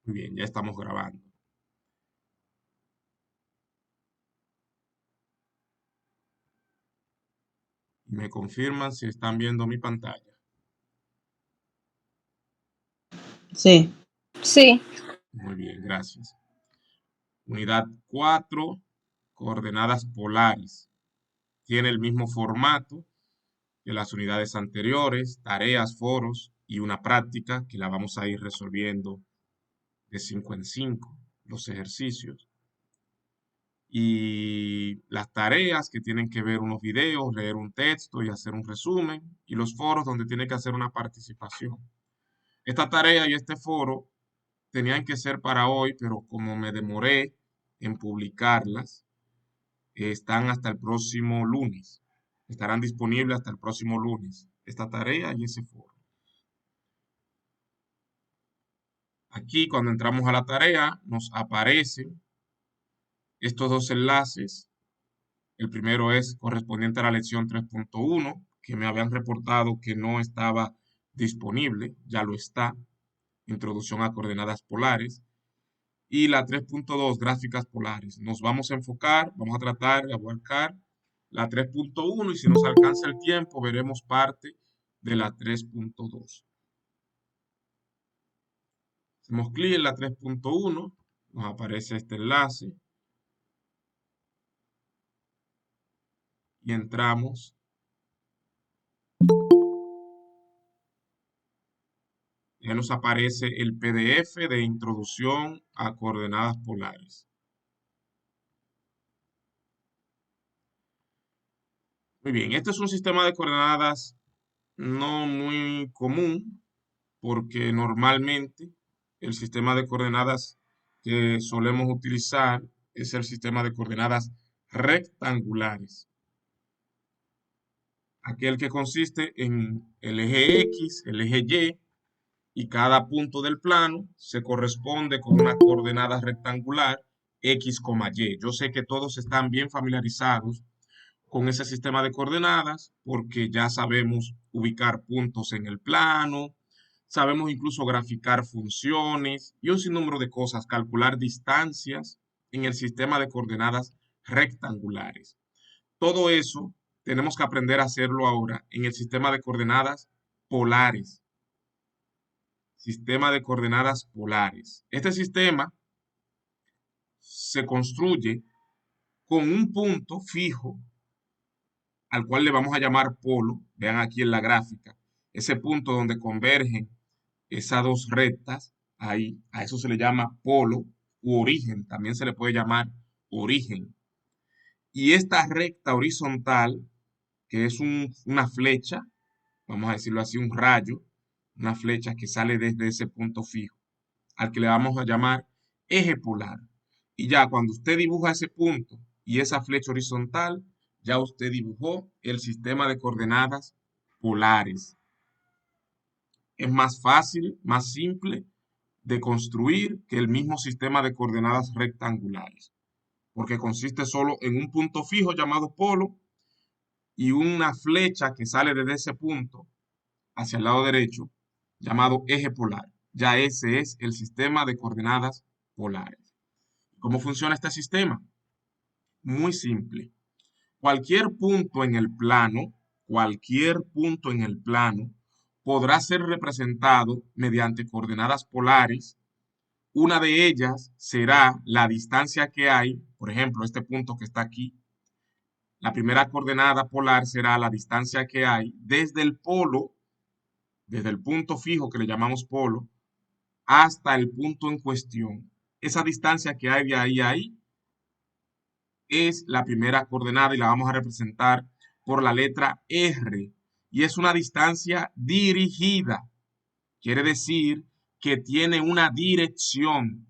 Muy bien, ya estamos grabando. Me confirman si están viendo mi pantalla. Sí. Sí, Muy bien, gracias. Unidad 4, coordenadas polares. Tiene el mismo formato que las unidades anteriores, tareas, foros y una práctica que la vamos a ir resolviendo de 5 en 5, los ejercicios. Y las tareas que tienen que ver unos videos, leer un texto y hacer un resumen. Y los foros donde tiene que hacer una participación. Esta tarea y este foro tenían que ser para hoy, pero como me demoré en publicarlas, están hasta el próximo lunes. Estarán disponibles hasta el próximo lunes. Esta tarea y ese foro. Aquí, cuando entramos a la tarea, nos aparecen estos dos enlaces. El primero es correspondiente a la lección 3.1, que me habían reportado que no estaba disponible. Ya lo está. Introducción a coordenadas polares. Y la 3.2, gráficas polares. Nos vamos a enfocar, vamos a tratar de abarcar la 3.1 y si nos alcanza el tiempo veremos parte de la 3.2. Hacemos clic en la 3.1, nos aparece este enlace y entramos. Ya nos aparece el PDF de introducción a coordenadas polares. Muy bien, este es un sistema de coordenadas no muy común porque normalmente el sistema de coordenadas que solemos utilizar es el sistema de coordenadas rectangulares. Aquel que consiste en el eje X, el eje Y, y cada punto del plano se corresponde con una coordenada rectangular X, Y. Yo sé que todos están bien familiarizados con ese sistema de coordenadas porque ya sabemos ubicar puntos en el plano, sabemos incluso graficar funciones y un sinnúmero de cosas, calcular distancias en el sistema de coordenadas rectangulares. Todo eso tenemos que aprender a hacerlo ahora en el sistema de coordenadas polares. Sistema de coordenadas polares. Este sistema se construye con un punto fijo al cual le vamos a llamar polo. Vean aquí en la gráfica, ese punto donde convergen esas dos rectas, ahí, a eso se le llama polo u origen, también se le puede llamar origen. Y esta recta horizontal, que es una flecha, vamos a decirlo así, un rayo, una flecha que sale desde ese punto fijo, al que le vamos a llamar eje polar. Y ya cuando usted dibuja ese punto y esa flecha horizontal, ya usted dibujó el sistema de coordenadas polares. Es más fácil, más simple de construir que el mismo sistema de coordenadas rectangulares, porque consiste solo en un punto fijo llamado polo y una flecha que sale desde ese punto hacia el lado derecho llamado eje polar. Ya ese es el sistema de coordenadas polares. ¿Cómo funciona este sistema? Muy simple. Cualquier punto en el plano podrá ser representado mediante coordenadas polares. Una de ellas será la distancia que hay, por ejemplo, este punto que está aquí. La primera coordenada polar será la distancia que hay desde el polo, desde el punto fijo que le llamamos polo, hasta el punto en cuestión. Esa distancia que hay de ahí a ahí es la primera coordenada y la vamos a representar por la letra R. Y es una distancia dirigida. Quiere decir que tiene una dirección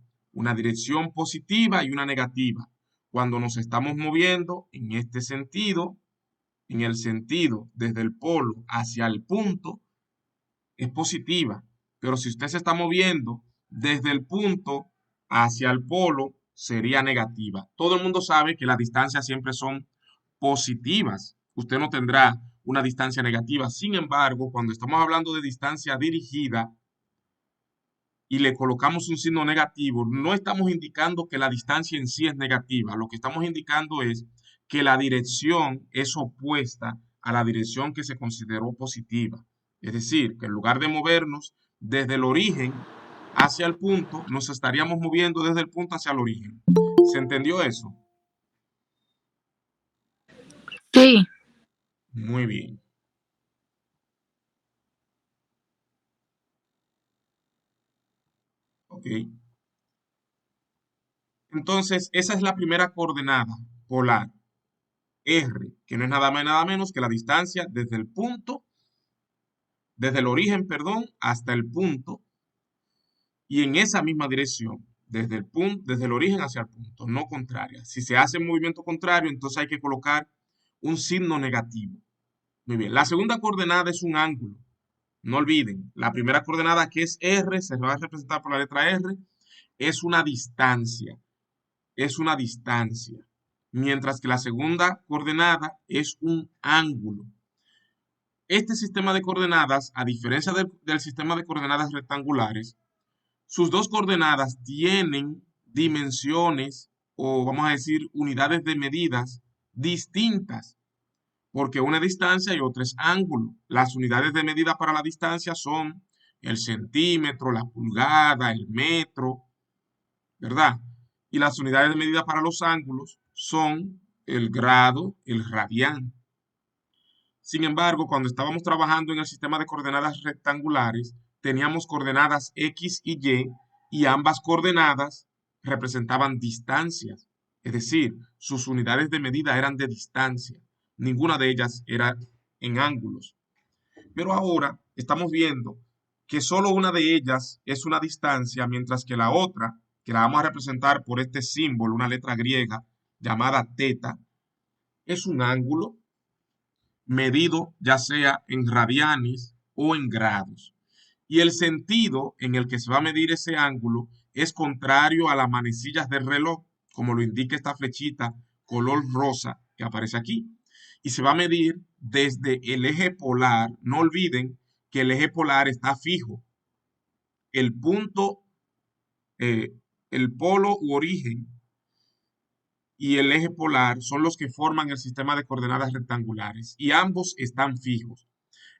positiva y una negativa. Cuando nos estamos moviendo en este sentido, en el sentido desde el polo hacia el punto, es positiva. Pero si usted se está moviendo desde el punto hacia el polo, sería negativa. Todo el mundo sabe que las distancias siempre son positivas. Usted no tendrá una distancia negativa. Sin embargo, cuando estamos hablando de distancia dirigida, y le colocamos un signo negativo, no estamos indicando que la distancia en sí es negativa, lo que estamos indicando es que la dirección es opuesta a la dirección que se consideró positiva. Es decir, que en lugar de movernos desde el origen hacia el punto, nos estaríamos moviendo desde el punto hacia el origen. ¿Se entendió eso? Sí. Muy bien. Ok. Entonces, esa es la primera coordenada polar, R, que no es nada más y nada menos que la distancia desde el punto, desde el origen, perdón, hasta el punto, y en esa misma dirección, desde el punto, desde el origen hacia el punto, no contraria. Si se hace un movimiento contrario, entonces hay que colocar un signo negativo. Muy bien. La segunda coordenada es un ángulo. No olviden, la primera coordenada que es R, se va a representar por la letra R, es una distancia. Es una distancia. Mientras que la segunda coordenada es un ángulo. Este sistema de coordenadas, a diferencia del sistema de coordenadas rectangulares, sus dos coordenadas tienen dimensiones o vamos a decir unidades de medidas distintas, porque una es distancia y otra es ángulo. Las unidades de medida para la distancia son el centímetro, la pulgada, el metro, ¿verdad? Y las unidades de medida para los ángulos son el grado, el radián. Sin embargo, cuando estábamos trabajando en el sistema de coordenadas rectangulares, teníamos coordenadas X y ambas coordenadas representaban distancias. Es decir, sus unidades de medida eran de distancia. Ninguna de ellas era en ángulos. Pero ahora estamos viendo que solo una de ellas es una distancia, mientras que la otra, que la vamos a representar por este símbolo, una letra griega llamada teta, es un ángulo medido ya sea en radianes o en grados. Y el sentido en el que se va a medir ese ángulo es contrario a las manecillas del reloj, como lo indica esta flechita color rosa que aparece aquí. Y se va a medir desde el eje polar. No olviden que el eje polar está fijo. El punto, eh, el polo u origen y el eje polar son los que forman el sistema de coordenadas rectangulares y ambos están fijos.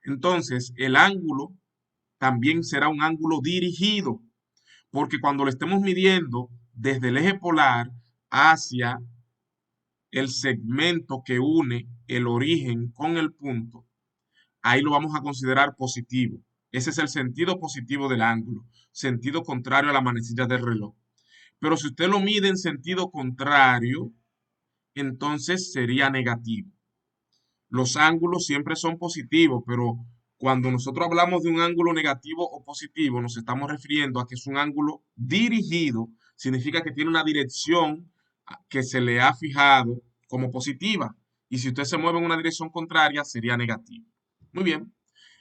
Entonces, el ángulo también será un ángulo dirigido, porque cuando lo estemos midiendo desde el eje polar hacia el segmento que une el origen con el punto, ahí lo vamos a considerar positivo. Ese es el sentido positivo del ángulo, sentido contrario a la manecilla del reloj. Pero si usted lo mide en sentido contrario, entonces sería negativo. Los ángulos siempre son positivos, pero cuando nosotros hablamos de un ángulo negativo o positivo, nos estamos refiriendo a que es un ángulo dirigido, significa que tiene una dirección que se le ha fijado como positiva. Y si usted se mueve en una dirección contraria, sería negativo. Muy bien.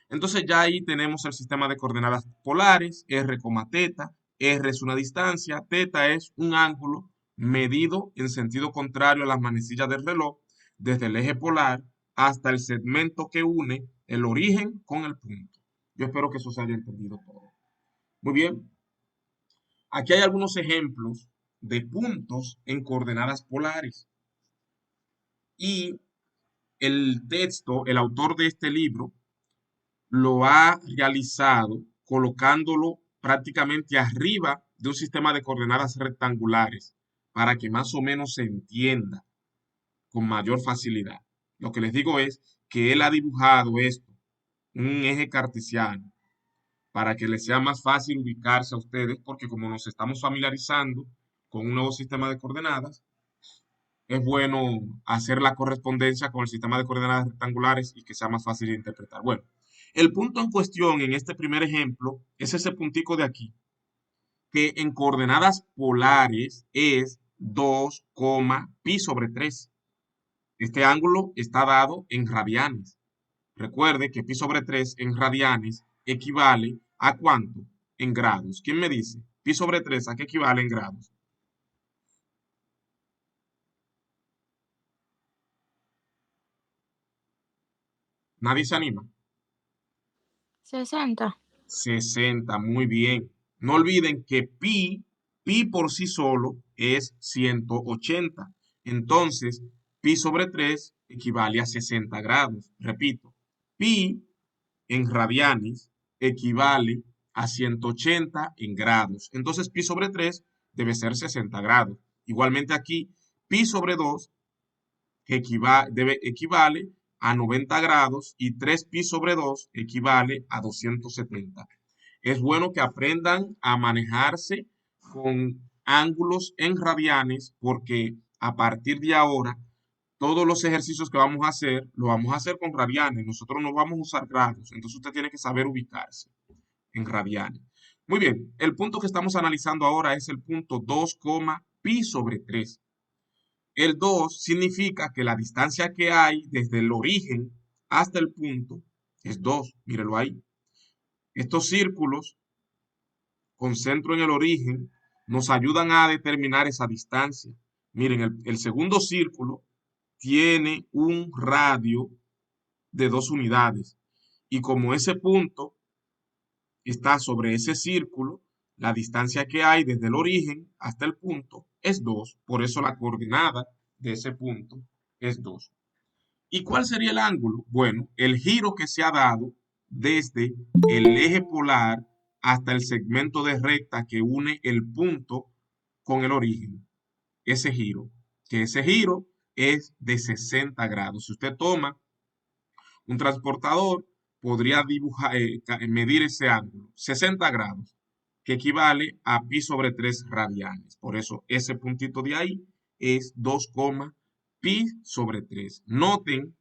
Entonces ya ahí tenemos el sistema de coordenadas polares, R, teta. R es una distancia, teta es un ángulo medido en sentido contrario a las manecillas del reloj desde el eje polar hasta el segmento que une el origen con el punto. Yo espero que eso se haya entendido todo. Muy bien. Aquí hay algunos ejemplos de puntos en coordenadas polares. Y el texto, el autor de este libro, lo ha realizado colocándolo prácticamente arriba de un sistema de coordenadas rectangulares para que más o menos se entienda con mayor facilidad. Lo que les digo es que él ha dibujado esto, un eje cartesiano, para que les sea más fácil ubicarse a ustedes, porque como nos estamos familiarizando con un nuevo sistema de coordenadas, es bueno hacer la correspondencia con el sistema de coordenadas rectangulares y que sea más fácil de interpretar. Bueno, el punto en cuestión en este primer ejemplo es ese puntico de aquí, que en coordenadas polares es 2, pi sobre 3. Este ángulo está dado en radianes. Recuerde que pi sobre 3 en radianes equivale a ¿cuánto? En grados. ¿Quién me dice? Pi sobre 3, ¿a qué equivale en grados? Nadie se anima. 60. 60, muy bien. No olviden que pi por sí solo es 180. Entonces, pi sobre 3 equivale a 60 grados. Repito, pi en radianes equivale a 180 en grados. Entonces, pi sobre 3 debe ser 60 grados. Igualmente aquí, pi sobre 2 equivale a 90 grados y 3 pi sobre 2 equivale a 270. Es bueno que aprendan a manejarse con ángulos en radianes porque a partir de ahora todos los ejercicios que vamos a hacer, lo vamos a hacer con radianes. Nosotros no vamos a usar grados. Entonces usted tiene que saber ubicarse en radianes. Muy bien, el punto que estamos analizando ahora es el punto 2, pi sobre 3. El 2 significa que la distancia que hay desde el origen hasta el punto es 2. Mírelo ahí. Estos círculos con centro en el origen nos ayudan a determinar esa distancia. Miren, el segundo círculo tiene un radio de 2 unidades. Y como ese punto está sobre ese círculo, la distancia que hay desde el origen hasta el punto es 2. Por eso la coordenada de ese punto es 2. ¿Y cuál sería el ángulo? Bueno, el giro que se ha dado desde el eje polar hasta el segmento de recta que une el punto con el origen. Ese giro es de 60 grados. Si usted toma un transportador, podría medir ese ángulo, 60 grados, que equivale a pi sobre 3 radianes. Por eso ese puntito de ahí es 2, pi sobre 3. Noten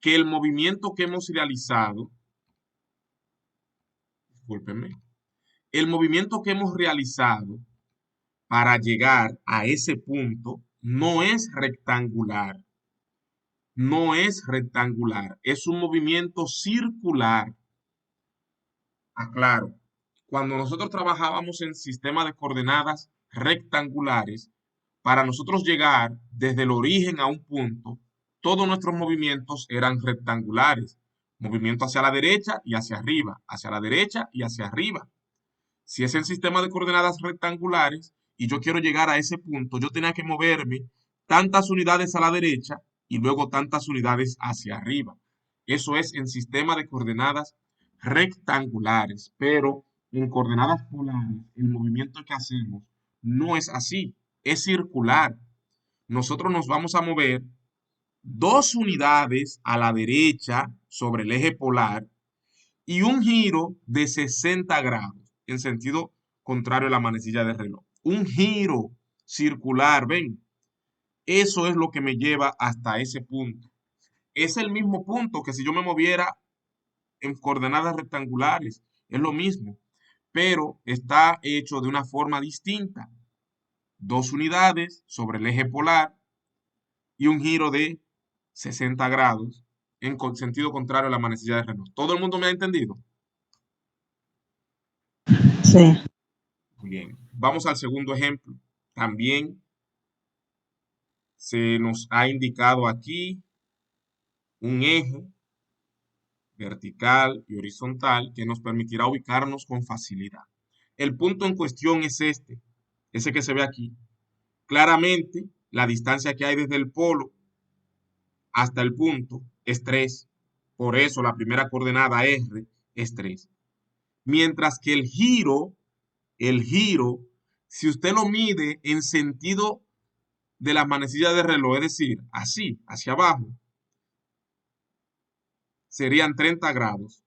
que el movimiento que hemos realizado, discúlpenme, el movimiento que hemos realizado para llegar a ese punto no es rectangular. No es rectangular, es un movimiento circular. Aclaro, cuando nosotros trabajábamos en sistemas de coordenadas rectangulares, para nosotros llegar desde el origen a un punto, todos nuestros movimientos eran rectangulares. Movimiento hacia la derecha y hacia arriba, hacia la derecha y hacia arriba. Si es el sistema de coordenadas rectangulares y yo quiero llegar a ese punto, yo tenía que moverme tantas unidades a la derecha y luego tantas unidades hacia arriba. Eso es en sistema de coordenadas rectangulares, pero en coordenadas polares el movimiento que hacemos no es así, es circular. Nosotros nos vamos a mover 2 unidades a la derecha sobre el eje polar y un giro de 60 grados en sentido contrario a la manecilla de reloj. Un giro circular, ven. Eso es lo que me lleva hasta ese punto. Es el mismo punto que si yo me moviera en coordenadas rectangulares. Es lo mismo, pero está hecho de una forma distinta. 2 unidades sobre el eje polar y un giro de 60 grados en sentido contrario a la manecilla de reloj. ¿Todo el mundo me ha entendido? Sí. Muy bien. Vamos al segundo ejemplo. También se nos ha indicado aquí un eje vertical y horizontal que nos permitirá ubicarnos con facilidad. El punto en cuestión es ese que se ve aquí. Claramente, la distancia que hay desde el polo hasta el punto es 3. Por eso la primera coordenada R es 3. Mientras que el giro, si usted lo mide en sentido de las manecillas de reloj, es decir, así, hacia abajo, serían 30 grados.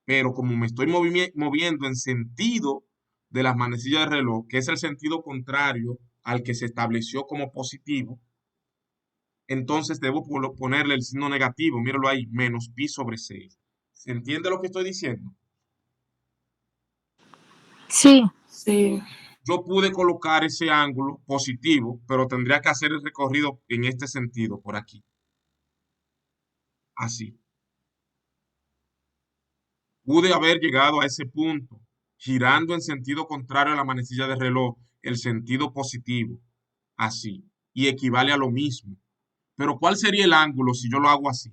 Pero como me estoy moviendo en sentido de las manecillas de reloj, que es el sentido contrario al que se estableció como positivo, entonces debo ponerle el signo negativo, míralo ahí, menos pi sobre 6. ¿Se entiende lo que estoy diciendo? Sí. Sí. Yo pude colocar ese ángulo positivo, pero tendría que hacer el recorrido en este sentido, por aquí. Así. Pude haber llegado a ese punto, girando en sentido contrario a la manecilla de reloj, el sentido positivo, así, y equivale a lo mismo. Pero ¿cuál sería el ángulo si yo lo hago así?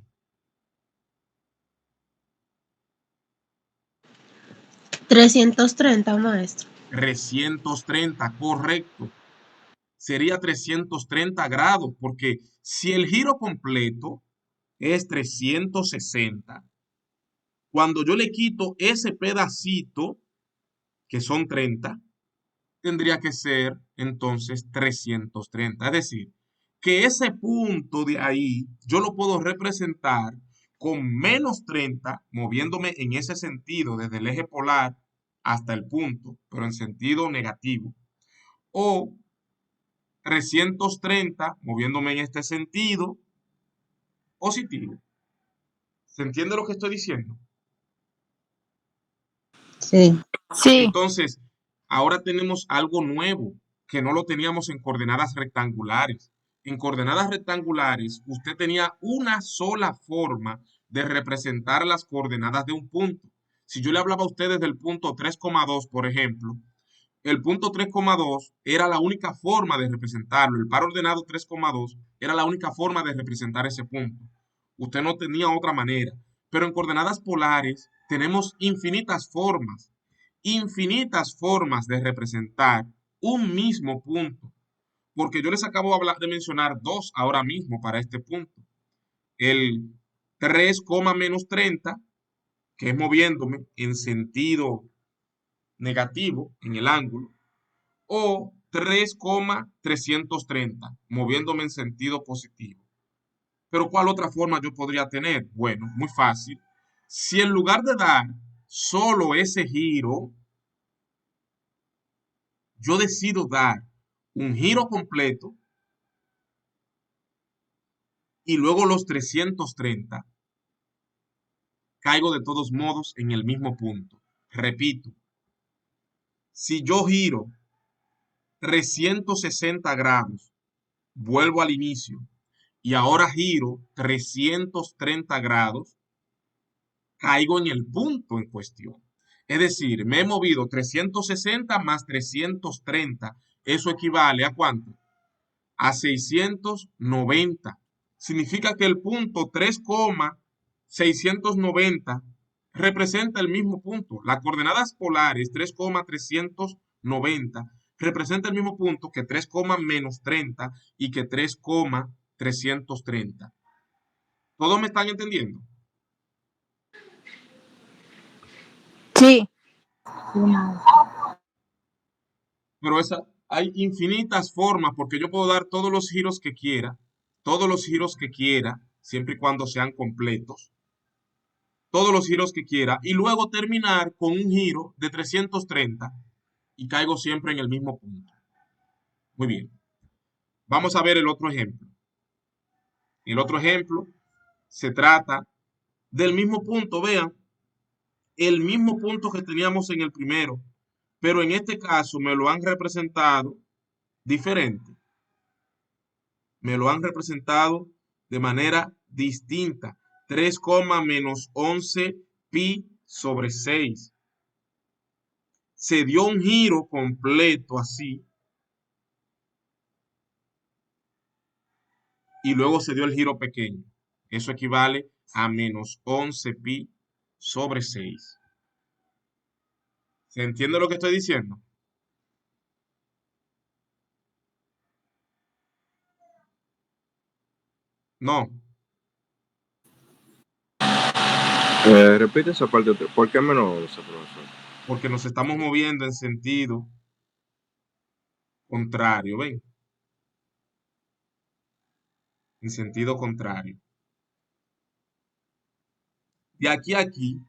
330, maestro. 330, correcto. Sería 330 grados, porque si el giro completo es 360, cuando yo le quito ese pedacito, que son 30, tendría que ser entonces 330. Es decir, que ese punto de ahí yo lo puedo representar con menos 30, moviéndome en ese sentido desde el eje polar hasta el punto, pero en sentido negativo. O 330, moviéndome en este sentido positivo. ¿Se entiende lo que estoy diciendo? Sí. Sí. Entonces, ahora tenemos algo nuevo que no lo teníamos en coordenadas rectangulares. En coordenadas rectangulares, usted tenía una sola forma de representar las coordenadas de un punto. Si yo le hablaba a ustedes del punto 3,2, por ejemplo, el punto 3,2 era la única forma de representarlo. El par ordenado 3,2 era la única forma de representar ese punto. Usted no tenía otra manera. Pero en coordenadas polares tenemos infinitas formas de representar un mismo punto. Porque yo les acabo de mencionar dos ahora mismo para este punto. El 3, menos 30, que es moviéndome en sentido negativo en el ángulo, o 3,330, moviéndome en sentido positivo. Pero ¿cuál otra forma yo podría tener? Bueno, muy fácil. Si en lugar de dar solo ese giro, yo decido dar un giro completo y luego los 330, caigo de todos modos en el mismo punto. Repito, si yo giro 360 grados, vuelvo al inicio, y ahora giro 330 grados, caigo en el punto en cuestión. Es decir, me he movido 360 más 330. ¿Eso equivale a cuánto? A 690. Significa que el punto 3,690 representa el mismo punto. Las coordenadas polares 3,390 representa el mismo punto que 3, menos 30 y que 3,330. ¿Todos me están entendiendo? Sí. Pero hay infinitas formas porque yo puedo dar todos los giros que quiera, siempre y cuando sean completos, todos los giros que quiera, y luego terminar con un giro de 330 y caigo siempre en el mismo punto. Muy bien. Vamos a ver el otro ejemplo. El otro ejemplo se trata del mismo punto, vean, el mismo punto que teníamos en el primero, pero en este caso me lo han representado diferente. Me lo han representado de manera distinta. 3, menos 11 pi sobre 6. Se dio un giro completo así. Y luego se dio el giro pequeño. Eso equivale a menos 11 pi sobre 6. ¿Se entiende lo que estoy diciendo? No, Repite esa parte. ¿Por qué menos 11, profesor? porque nos estamos moviendo en sentido contrario, ¿ven? En sentido contrario. De aquí a aquí,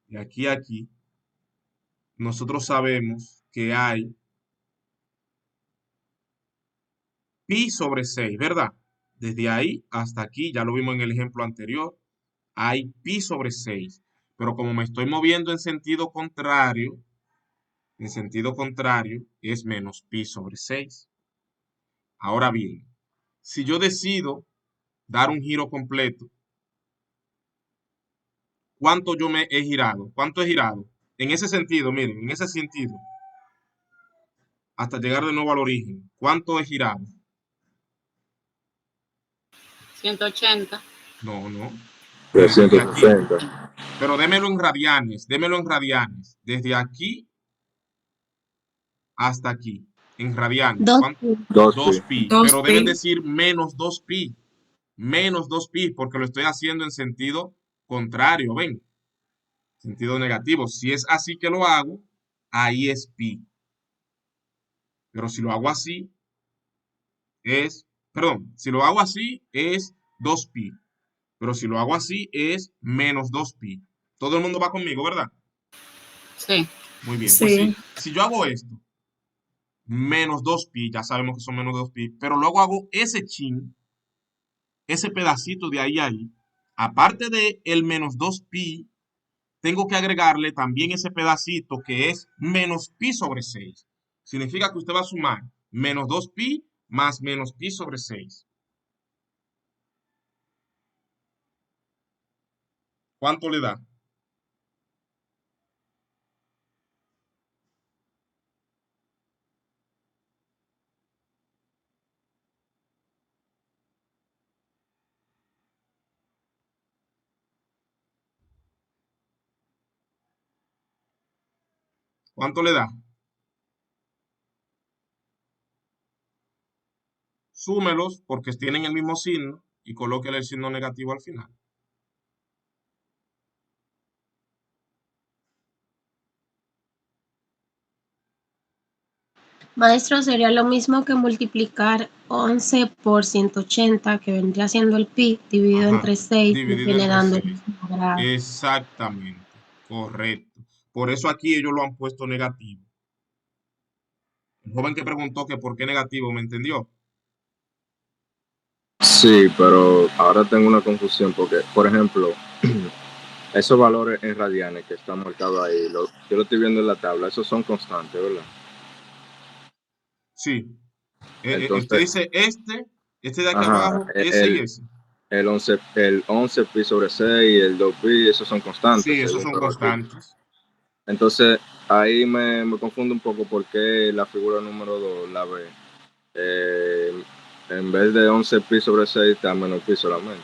de aquí a aquí, nosotros sabemos que hay pi sobre 6, ¿verdad? Desde ahí hasta aquí, ya lo vimos en el ejemplo anterior, hay pi sobre 6. Pero como me estoy moviendo en sentido contrario es menos pi sobre 6. Ahora bien, si yo decido dar un giro completo, ¿cuánto yo me he girado? ¿Cuánto he girado? En ese sentido, miren, en ese sentido, hasta llegar de nuevo al origen, ¿cuánto he girado? 180. No, no. Desde aquí, 360. Pero démelo en radianes, démelo en radianes. Desde aquí hasta aquí, en radianes. Dos ¿Cuánto? pi. 2pi. 2pi. Dos Pero deben pi. decir menos 2pi. Menos 2pi, porque lo estoy haciendo en sentido contrario, ven, sentido negativo. Si es así que lo hago, ahí es pi. Pero si lo hago así, perdón, si lo hago así es 2pi. Pero si lo hago así es menos 2pi. Todo el mundo va conmigo, ¿verdad? Sí. Muy bien, pues Sí. si yo hago esto, menos 2pi, ya sabemos que son menos 2pi, pero luego hago ese chin, ese pedacito de ahí a ahí, aparte de el menos 2pi, tengo que agregarle también ese pedacito que es menos pi sobre 6. Significa que usted va a sumar menos 2pi más menos pi sobre 6. ¿Cuánto le da? ¿Cuánto le da? Súmelos porque tienen el mismo signo y colóquele el signo negativo al final. Maestro, sería lo mismo que multiplicar 11 por 180, que vendría siendo el pi, dividido Ajá, entre 6, me dividido viene entre dando el 6. mismo grado. Exactamente, correcto. Por eso aquí ellos lo han puesto negativo. El joven que preguntó que por qué negativo, ¿me entendió? Sí, pero ahora tengo una confusión porque, por ejemplo, esos valores en radianes que están marcados ahí, yo lo estoy viendo en la tabla, esos son constantes, ¿verdad? Sí. Usted Entonces, dice este de aquí ajá, abajo, ese y ese. el once pi sobre 6 y el 2 pi, esos son constantes, Sí, esos según son veo aquí. constantes. Entonces, ahí me confundo un poco porque la figura número 2 la ve. eh, en vez de 11 pi sobre 6 está menos pi solamente.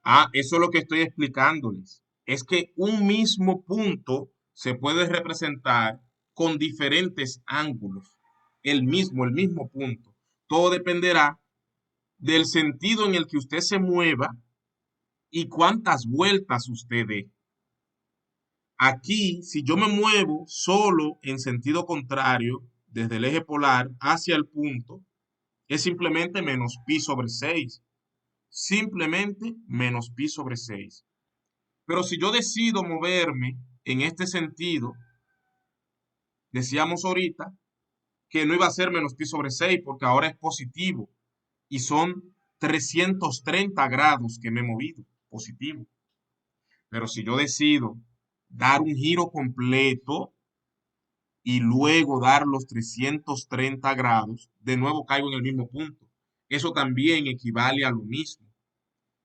Ah, eso es lo que estoy explicándoles. Es que un mismo punto se puede representar con diferentes ángulos. El mismo punto. Todo dependerá del sentido en el que usted se mueva y cuántas vueltas usted dé. Aquí, si yo me muevo solo en sentido contrario, desde el eje polar hacia el punto, es simplemente menos pi sobre 6. Simplemente menos pi sobre 6. Pero si yo decido moverme en este sentido, decíamos ahorita que no iba a ser menos pi sobre 6 porque ahora es positivo y son 330 grados que me he movido, positivo. Pero si yo decido dar un giro completo y luego dar los 330 grados, de nuevo caigo en el mismo punto. Eso también equivale a lo mismo,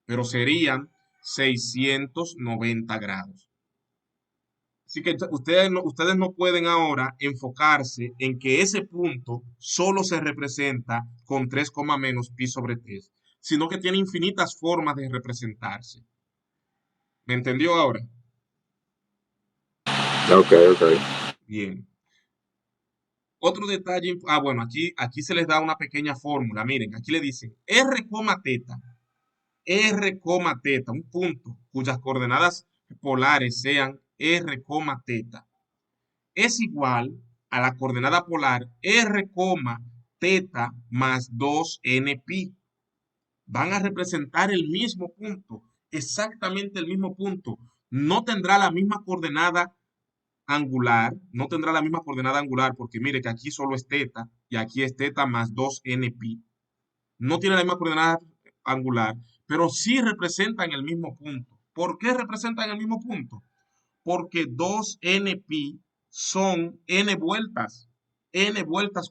pero serían 690 grados. Así que ustedes no pueden ahora enfocarse en que ese punto solo se representa con 3, menos pi sobre 3, sino que tiene infinitas formas de representarse. ¿Me entendió ahora? Ok, ok. Bien. Otro detalle, bueno, aquí se les da una pequeña fórmula. Miren, aquí le dicen R, un punto cuyas coordenadas polares sean R, teta, es igual a la coordenada polar R, teta más 2n pi. Van a representar el mismo punto, exactamente el mismo punto. No tendrá la misma coordenada angular, no tendrá la misma coordenada angular porque mire que aquí solo es teta y aquí es teta más 2n pi. No tiene la misma coordenada angular, pero sí representan el mismo punto. ¿Por qué representan el mismo punto? Porque 2n pi son n vueltas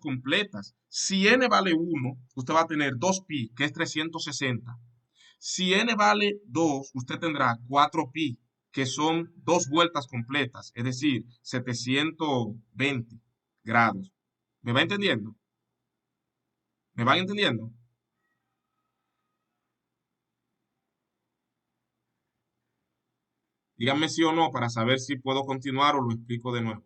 completas. Si n vale 1, usted va a tener 2pi, que es 360. Si n vale 2, usted tendrá 4pi, que son dos vueltas completas, es decir, 720 grados. ¿Me va entendiendo? ¿Me van entendiendo? Díganme sí o no para saber si puedo continuar o lo explico de nuevo.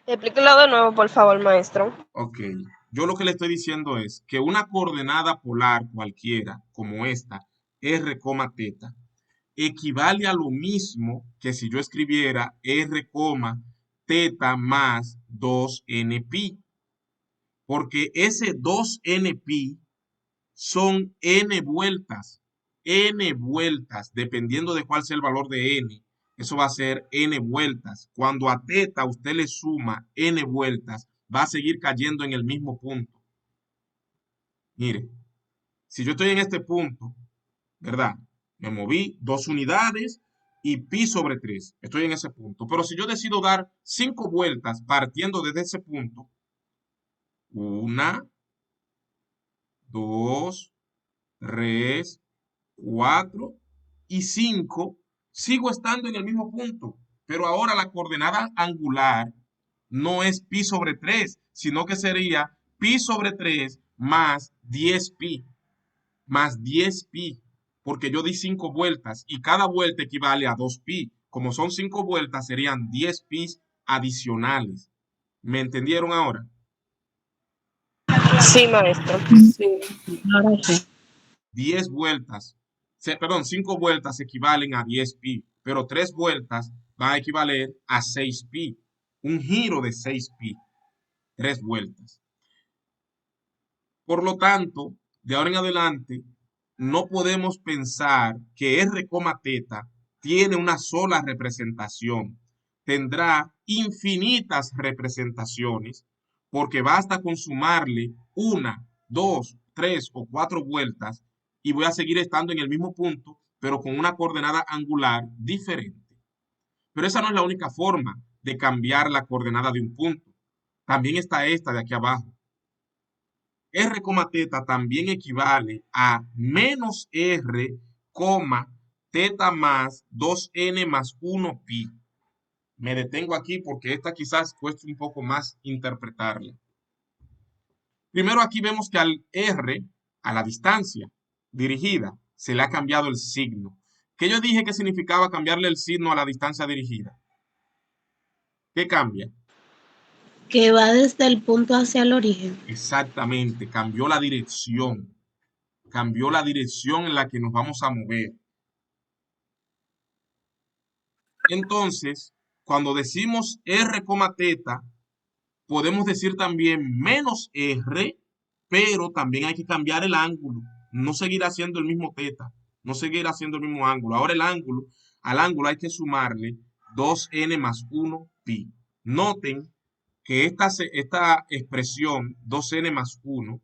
Explíquelo de nuevo, por favor, maestro. Ok, yo lo que le estoy diciendo es que una coordenada polar cualquiera, como esta, r, teta, equivale a lo mismo que si yo escribiera r, teta más 2n pi, porque ese 2n pi son n vueltas, dependiendo de cuál sea el valor de n. Eso va a ser n vueltas. Cuando a teta usted le suma n vueltas, va a seguir cayendo en el mismo punto. Mire, si yo estoy en este punto, ¿verdad? Me moví 2 unidades y pi sobre 3. Estoy en ese punto. Pero si yo decido dar 5 vueltas partiendo desde ese punto, 1, 2, 3, 4 y 5, sigo estando en el mismo punto. Pero ahora la coordenada angular no es pi sobre 3, sino que sería pi sobre 3 más 10pi. Más 10pi, porque yo di 5 vueltas y cada vuelta equivale a 2pi. Como son 5 vueltas, serían 10 pi adicionales. ¿Me entendieron ahora? Sí, maestro. Sí, ahora sí. 10 vueltas, perdón, 5 vueltas equivalen a 10pi, pero 3 vueltas van a equivaler a 6pi. Un giro de 6pi, 3 vueltas. Por lo tanto, de ahora en adelante, no podemos pensar que r, teta tiene una sola representación. Tendrá infinitas representaciones porque basta con sumarle 1, 2, 3 o 4 vueltas y voy a seguir estando en el mismo punto, pero con una coordenada angular diferente. Pero esa no es la única forma de cambiar la coordenada de un punto. También está esta de aquí abajo. R, teta también equivale a menos R, teta más 2n más 1 pi. Me detengo aquí porque esta quizás cueste un poco más interpretarla. Primero aquí vemos que al R, a la distancia dirigida, se le ha cambiado el signo. ¿Qué yo dije que significaba cambiarle el signo a la distancia dirigida? ¿Qué cambia? Que va desde el punto hacia el origen. Exactamente, cambió la dirección. Cambió la dirección en la que nos vamos a mover. Entonces, cuando decimos r, teta, podemos decir también menos r, pero también hay que cambiar el ángulo. No seguirá siendo el mismo teta, no seguirá siendo el mismo ángulo. Ahora al ángulo hay que sumarle 2n más 1 pi. Noten que esta expresión 2n más 1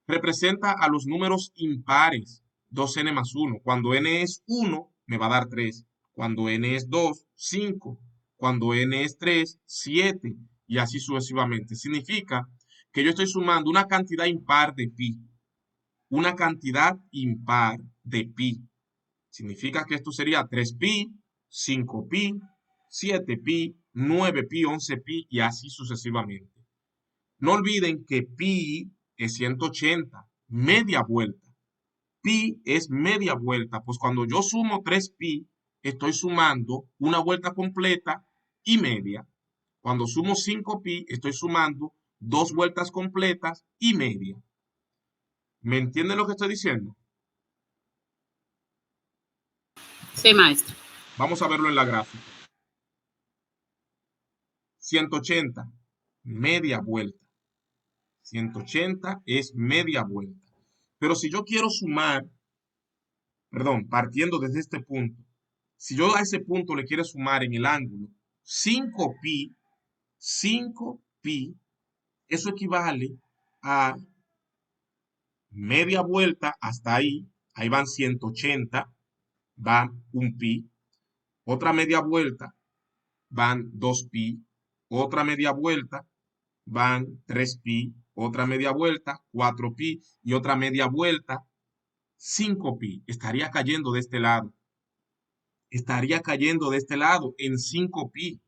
representa a los números impares, 2n más 1. Cuando n es 1, me va a dar 3. Cuando n es 2, 5. Cuando n es 3, 7. Y así sucesivamente. Significa que yo estoy sumando una cantidad impar de pi. Una cantidad impar de pi. Significa que esto sería 3pi, 5pi, 7pi, 9pi, 11pi y así sucesivamente. No olviden que pi es 180, media vuelta. Pi es media vuelta, pues cuando yo sumo 3pi, estoy sumando una vuelta completa y media. Cuando sumo 5pi, estoy sumando 2 vueltas completas y media. ¿Me entienden lo que estoy diciendo? Sí, maestro. Vamos a verlo en la gráfica. 180, media vuelta. 180 es media vuelta. Pero si yo quiero sumar, perdón, partiendo desde este punto, si yo a ese punto le quiero sumar en el ángulo 5pi, 5pi, eso equivale a media vuelta hasta ahí van 180, va un pi, otra media vuelta van 2pi, otra media vuelta van 3pi, otra media vuelta 4pi y otra media vuelta 5pi. Estaría cayendo de este lado. Estaría cayendo de este lado en 5pi.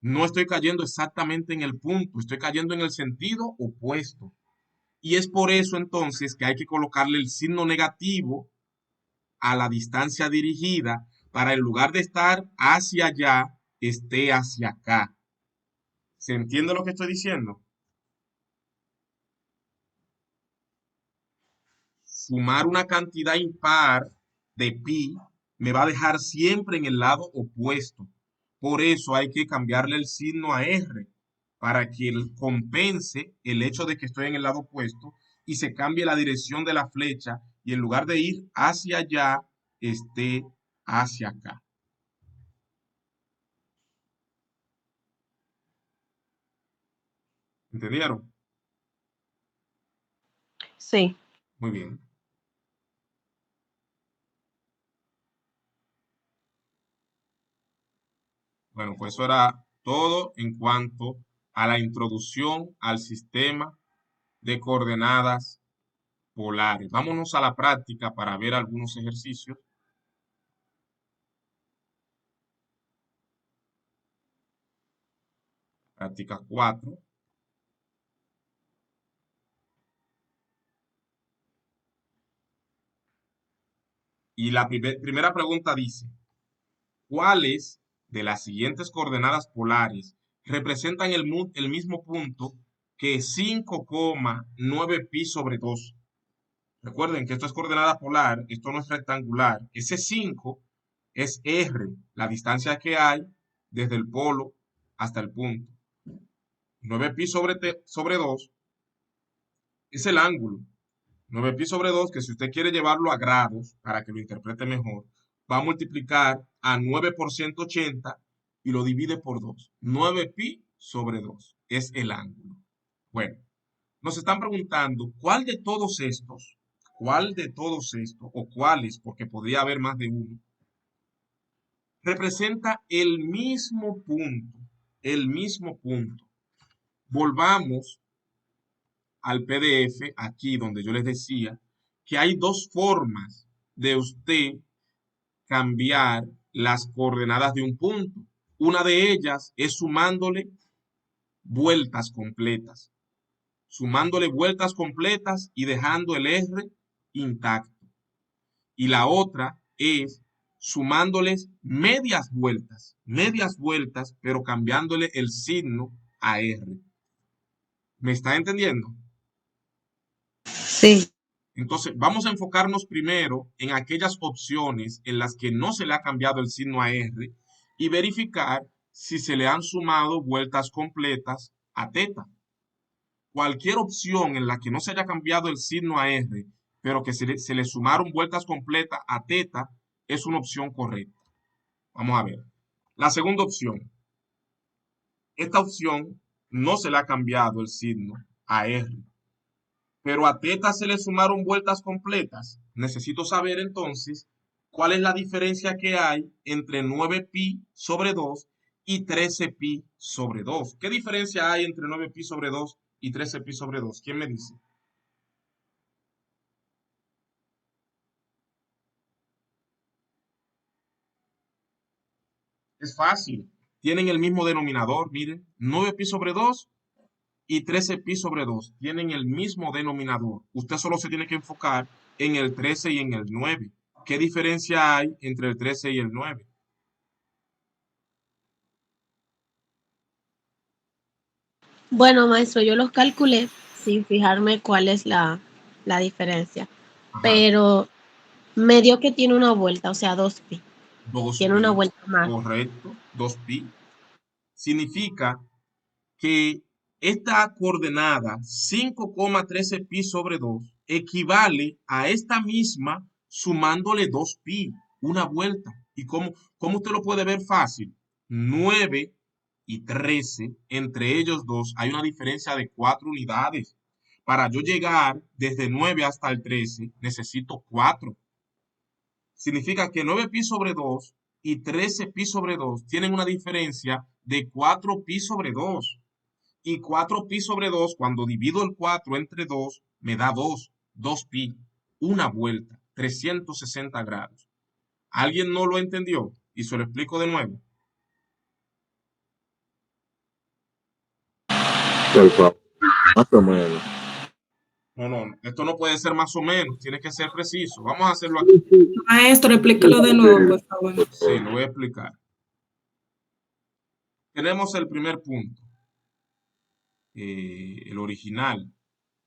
No estoy cayendo exactamente en el punto, estoy cayendo en el sentido opuesto. Y es por eso entonces que hay que colocarle el signo negativo a la distancia dirigida para en lugar de estar hacia allá, esté hacia acá. ¿Se entiende lo que estoy diciendo? Sumar una cantidad impar de pi me va a dejar siempre en el lado opuesto. Por eso hay que cambiarle el signo a R para que compense el hecho de que estoy en el lado opuesto y se cambie la dirección de la flecha y en lugar de ir hacia allá, esté hacia acá. ¿Entendieron? Sí. Muy bien. Bueno, pues eso era todo en cuanto a la introducción al sistema de coordenadas polares. Vámonos a la práctica para ver algunos ejercicios. Práctica 4. Y la primera pregunta dice, ¿cuáles de las siguientes coordenadas polares representan el mismo punto que 5,9 pi sobre 2? Recuerden que esto es coordenada polar, esto no es rectangular. Ese 5 es R, la distancia que hay desde el polo hasta el punto. 9 pi sobre 2 es el ángulo. 9 pi sobre 2, que si usted quiere llevarlo a grados para que lo interprete mejor, va a multiplicar a 9 por 180 y lo divide por 2. 9 pi sobre 2 es el ángulo. Bueno, nos están preguntando cuál de todos estos, o cuáles, porque podría haber más de uno, representa el mismo punto, el mismo punto. Volvamos al PDF, aquí donde yo les decía que hay dos formas de usted cambiar las coordenadas de un punto. Una de ellas es sumándole vueltas completas. Sumándole vueltas completas y dejando el R intacto. Y la otra es sumándoles medias vueltas, pero cambiándole el signo a R. ¿Me está entendiendo? Sí. Entonces, vamos a enfocarnos primero en aquellas opciones en las que no se le ha cambiado el signo a R y verificar si se le han sumado vueltas completas a teta. Cualquier opción en la que no se haya cambiado el signo a R, pero que se le sumaron vueltas completas a teta, es una opción correcta. Vamos a ver. La segunda opción. Esta opción no se le ha cambiado el signo a R, pero a teta se le sumaron vueltas completas. Necesito saber entonces cuál es la diferencia que hay entre 9 pi sobre 2 y 13 pi sobre 2. ¿Qué diferencia hay entre 9 pi sobre 2 y 13 pi sobre 2? ¿Quién me dice? Es fácil. Tienen el mismo denominador, miren. 9 pi sobre 2 y 13 pi sobre 2 tienen el mismo denominador. Usted solo se tiene que enfocar en el 13 y en el 9. ¿Qué diferencia hay entre el 13 y el 9? Bueno, maestro, yo los calculé sin fijarme cuál es la diferencia, Ajá, pero me dio que tiene una vuelta, o sea, 2pi. 2 Tiene una pi, vuelta más. correcto, 2 pi. Significa que esta coordenada 5,13 pi sobre 2 equivale a esta misma sumándole 2 pi, una vuelta. ¿Y cómo usted lo puede ver fácil? 9 y 13, entre ellos dos hay una diferencia de 4 unidades. Para yo llegar desde 9 hasta el 13, necesito 4. Significa que 9 pi sobre 2 y 13 pi sobre 2 tienen una diferencia de 4 pi sobre 2. Y 4 pi sobre 2, cuando divido el 4 entre 2, me da 2 pi, una vuelta, 360 grados. ¿Alguien no lo entendió? Y se lo explico de nuevo. Por favor, más o menos. No, esto no puede ser más o menos, tiene que ser preciso. Vamos a hacerlo aquí. Maestro, explíquelo de nuevo, por favor. Sí, lo voy a explicar. Tenemos el primer punto, el original,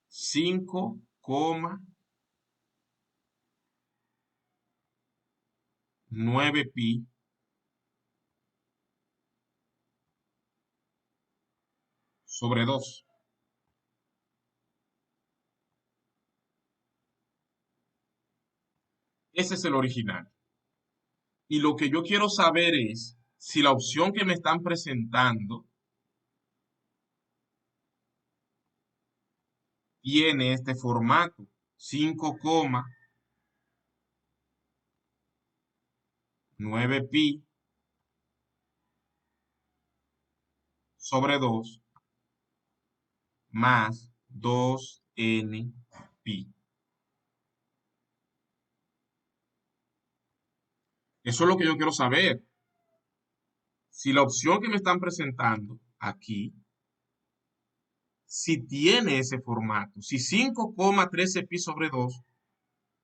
5,9pi sobre 2. Ese es el original. Y lo que yo quiero saber es si la opción que me están presentando tiene este formato, 5,9pi sobre 2 más 2npi. Eso es lo que yo quiero saber. Si la opción que me están presentando aquí, si tiene ese formato, si 5,13pi sobre 2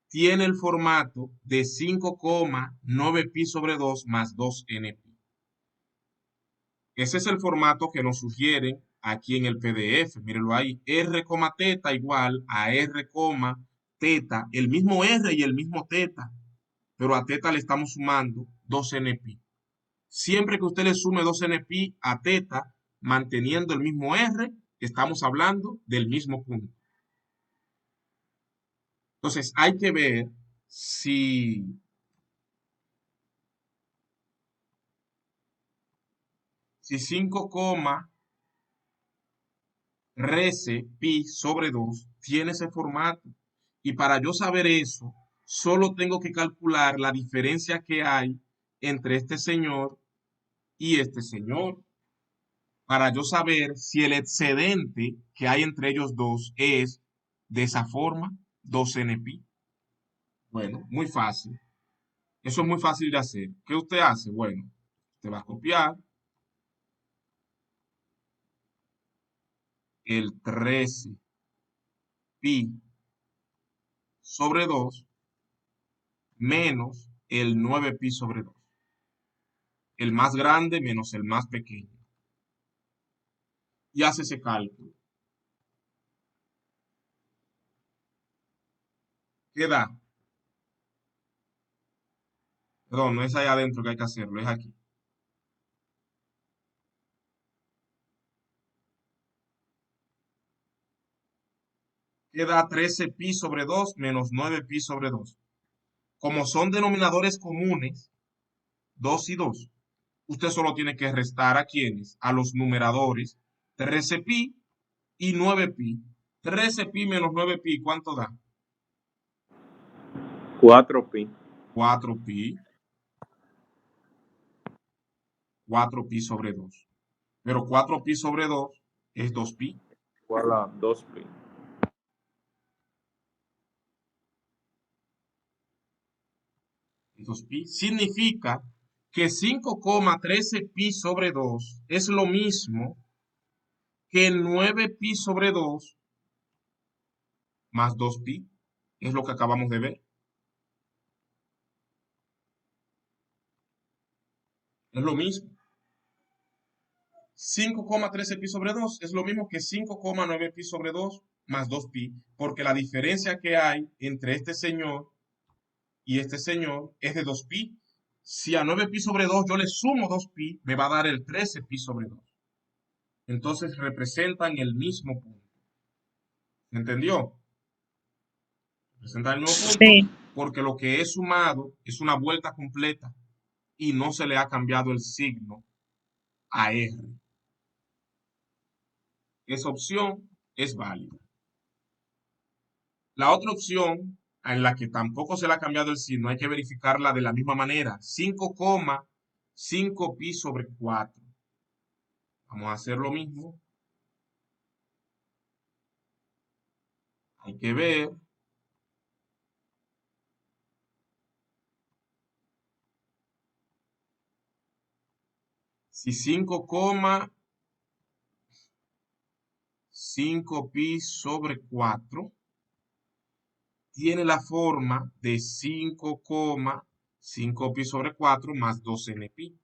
tiene el formato de 5,9pi sobre 2 más 2npi. Ese es el formato que nos sugieren aquí en el PDF. Mírenlo ahí. R, teta igual a R, teta. El mismo R y el mismo teta. Pero a teta le estamos sumando 2npi. Siempre que usted le sume 2npi a teta, manteniendo el mismo R, estamos hablando del mismo punto. Entonces, hay que ver si si 5,13pi sobre 2 tiene ese formato. Y para yo saber eso, solo tengo que calcular la diferencia que hay entre este señor y este señor. Para yo saber si el excedente que hay entre ellos dos es de esa forma, 2npi. Bueno, muy fácil. Eso es muy fácil de hacer. ¿Qué usted hace? Bueno, usted va a copiar el 13pi sobre 2 menos el 9pi sobre 2. El más grande menos el más pequeño. Y hace ese cálculo. ¿Qué da? Perdón, no es allá adentro que hay que hacerlo, es aquí. Queda 13pi sobre 2 menos 9pi sobre 2. Como son denominadores comunes, 2 y 2, usted solo tiene que restar a quienes, a los numeradores, 13pi y 9pi. 13pi menos 9pi, ¿cuánto da? 4pi. 4pi. 4pi sobre 2. Pero 4pi sobre 2 es 2pi. Igual a 2pi. 2pi significa que 5,13pi sobre 2 es lo mismo que 9pi sobre 2 más 2pi. Es lo que acabamos de ver. Es lo mismo. 5,13pi sobre 2 es lo mismo que 5,9pi sobre 2 más 2pi, porque la diferencia que hay entre este señor y este señor es de 2pi. Si a 9pi sobre 2 yo le sumo 2pi, me va a dar el 13pi sobre 2. Entonces representan el mismo punto. ¿Se entendió? Representan el mismo punto Sí. porque lo que es sumado es una vuelta completa y no se le ha cambiado el signo a R. Esa opción es válida. La otra opción, en la que tampoco se le ha cambiado el signo, hay que verificarla de la misma manera. 5,5pi sobre 4. Vamos a hacer lo mismo. Hay que ver. Si 5,5pi sobre 4 tiene la forma de 5,5pi sobre 4 más 2npi.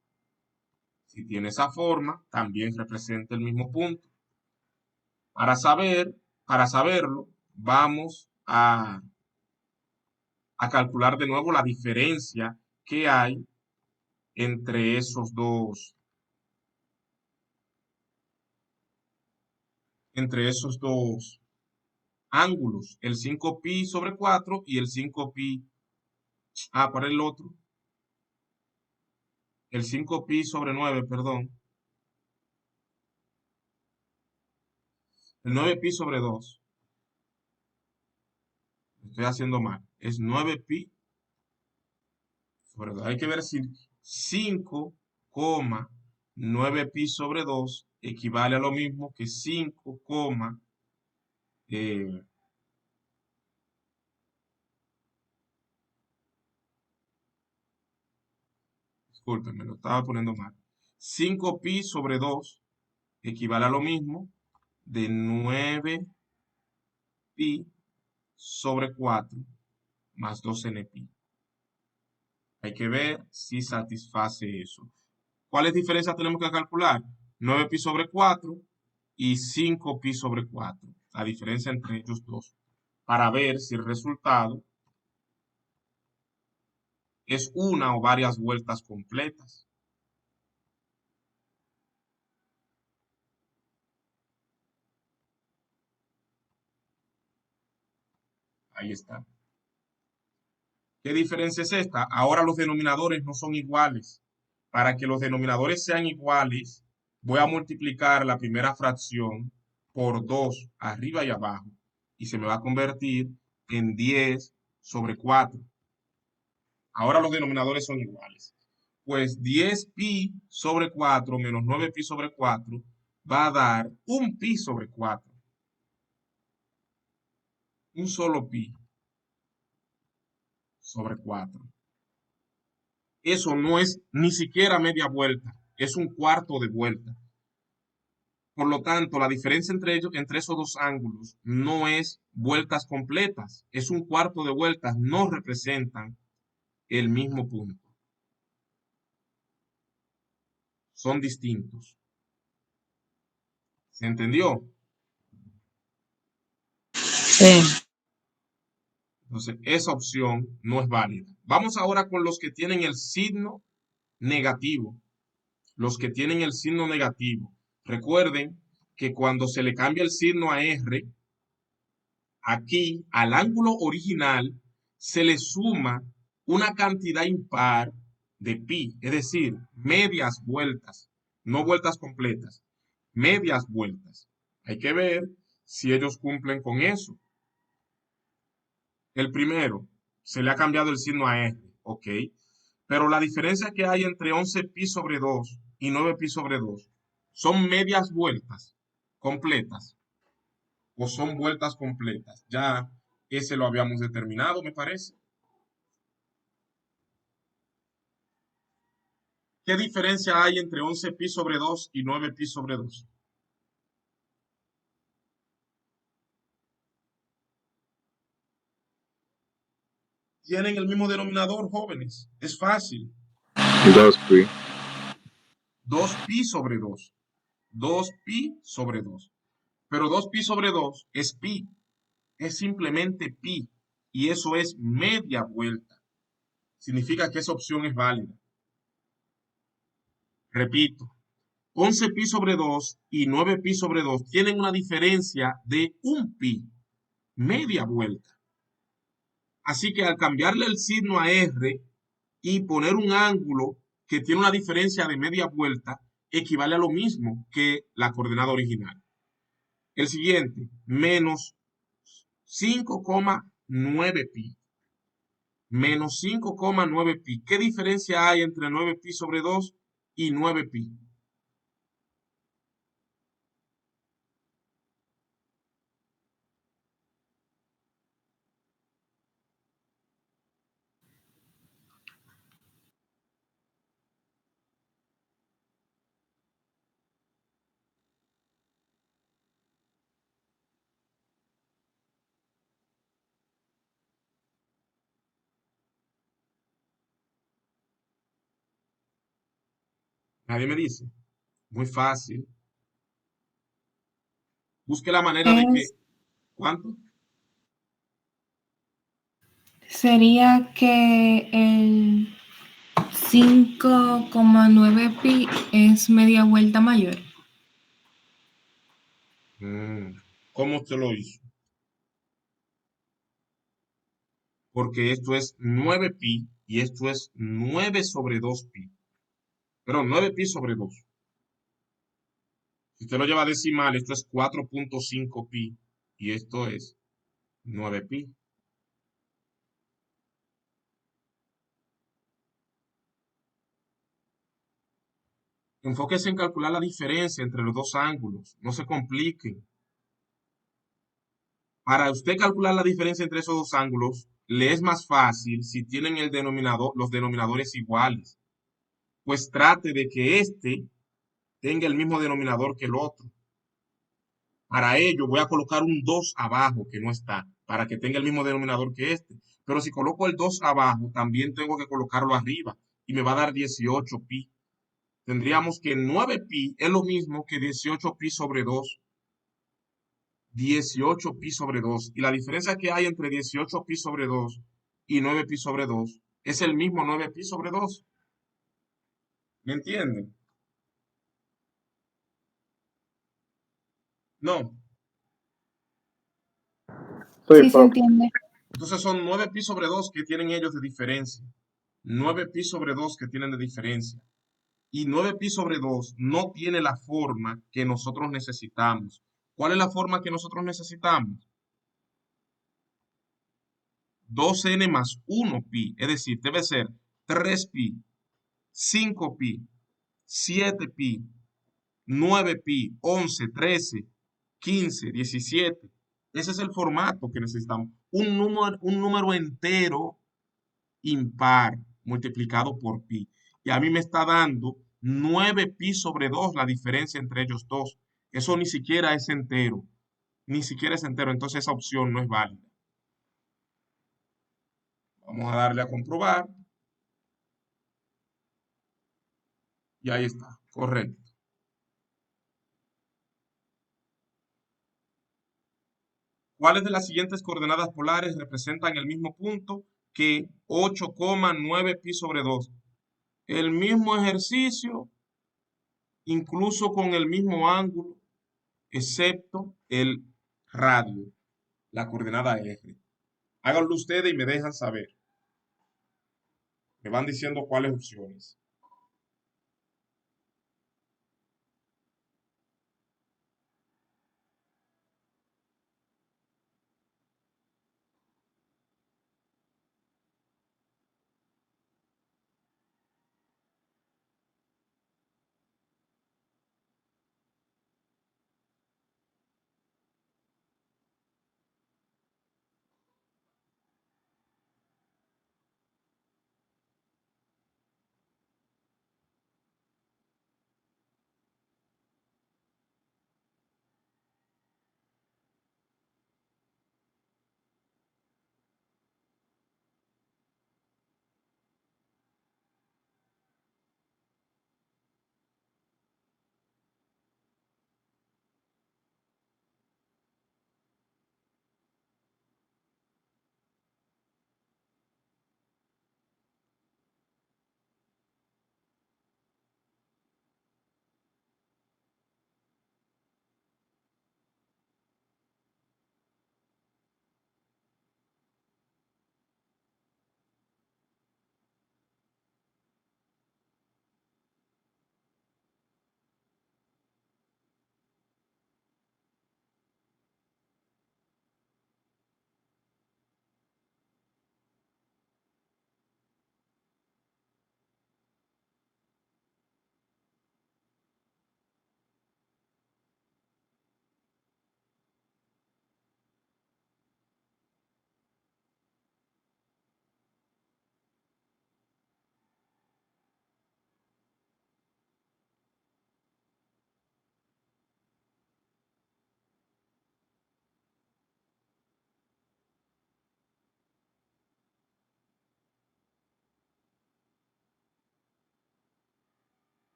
Si tiene esa forma, también representa el mismo punto. Para saberlo, vamos a calcular de nuevo la diferencia que hay entre esos dos ángulos, el 5pi sobre 4 y el 5pi. ¿Cuál es el otro? El 5pi sobre 9, perdón. El 9pi sobre 2. Estoy haciendo mal. Es 9pi sobre 2. Hay que ver si 5,9pi sobre 2 equivale a lo mismo que 5, discúlpenme, lo estaba poniendo mal. 5pi sobre 2 equivale a lo mismo de 9pi sobre 4 más 2npi. Hay que ver si satisface eso. ¿Cuáles diferencias tenemos que calcular? 9pi sobre 4 y 5pi sobre 4. La diferencia entre ellos dos. Para ver si el resultado es una o varias vueltas completas. Ahí está. ¿Qué diferencia es esta? Ahora los denominadores no son iguales. Para que los denominadores sean iguales, voy a multiplicar la primera fracción por 2 arriba y abajo. Y se me va a convertir en 10 sobre 4. Ahora los denominadores son iguales. Pues 10pi sobre 4 menos 9pi sobre 4 va a dar un pi sobre 4. Un solo pi sobre 4. Eso no es ni siquiera media vuelta, es un cuarto de vuelta. Por lo tanto, la diferencia entre esos dos ángulos no es vueltas completas, es un cuarto de vueltas, no representan el mismo punto. Son distintos. ¿Se entendió? Sí. Entonces, esa opción no es válida. Vamos ahora con los que tienen el signo negativo. Los que tienen el signo negativo. Recuerden que cuando se le cambia el signo a R, aquí al ángulo original se le suma una cantidad impar de pi, es decir, medias vueltas, no vueltas completas, medias vueltas. Hay que ver si ellos cumplen con eso. El primero, se le ha cambiado el signo a R, ok, pero la diferencia que hay entre 11pi sobre 2 y 9pi sobre 2 son medias vueltas completas o son vueltas completas. Ya ese lo habíamos determinado, me parece. ¿Qué diferencia hay entre 11pi sobre 2 y 9pi sobre 2? Tienen el mismo denominador, jóvenes. Es fácil. 2pi. 2pi sobre 2. 2pi sobre 2. Pero 2pi sobre 2 es pi. Es simplemente pi. Y eso es media vuelta. Significa que esa opción es válida. Repito, 11pi sobre 2 y 9pi sobre 2 tienen una diferencia de un pi, media vuelta. Así que al cambiarle el signo a R y poner un ángulo que tiene una diferencia de media vuelta, equivale a lo mismo que la coordenada original. El siguiente, menos 5,9pi. Menos 5,9pi. ¿Qué diferencia hay entre 9pi sobre 2 y 9pi? Nadie me dice. Muy fácil. Busque la manera de que... ¿Cuánto? Sería que el 5,9 pi es media vuelta mayor. ¿Cómo usted lo hizo? Porque esto es 9 pi y esto es 9 sobre 2 pi. Pero 9 pi sobre 2. Si usted lo lleva a decimal, esto es 4,5 pi y esto es 9 pi. Enfóquese en calcular la diferencia entre los dos ángulos. No se compliquen. Para usted calcular la diferencia entre esos dos ángulos, le es más fácil si tienen el denominador, los denominadores iguales. Pues trate de que este tenga el mismo denominador que el otro. Para ello voy a colocar un 2 abajo que no está, para que tenga el mismo denominador que este. Pero si coloco el 2 abajo, también tengo que colocarlo arriba y me va a dar 18 pi. Tendríamos que 9 pi es lo mismo que 18 pi sobre 2. 18 pi sobre 2. Y la diferencia que hay entre 18 pi sobre 2 y 9 pi sobre 2 es el mismo 9 pi sobre 2. ¿Me entienden? No. Sí, se entiende. Entonces son 9 pi sobre 2 que tienen ellos de diferencia. 9 pi sobre 2 que tienen de diferencia. Y 9 pi sobre 2 no tiene la forma que nosotros necesitamos. ¿Cuál es la forma que nosotros necesitamos? 2n más 1 pi, es decir, debe ser 3 pi, 5 pi, 7 pi, 9 pi, 11, 13, 15, 17. Ese es el formato que necesitamos. Un número entero impar multiplicado por pi. Y a mí me está dando 9 pi sobre 2 la diferencia entre ellos dos. Eso ni siquiera es entero. Ni siquiera es entero. Entonces esa opción no es válida. Vamos a darle a comprobar. Y ahí está. Correcto. ¿Cuáles de las siguientes coordenadas polares representan el mismo punto que 8,9 pi sobre 2? El mismo ejercicio, incluso con el mismo ángulo, excepto el radio, la coordenada R. Háganlo ustedes y me dejan saber. Me van diciendo cuáles opciones.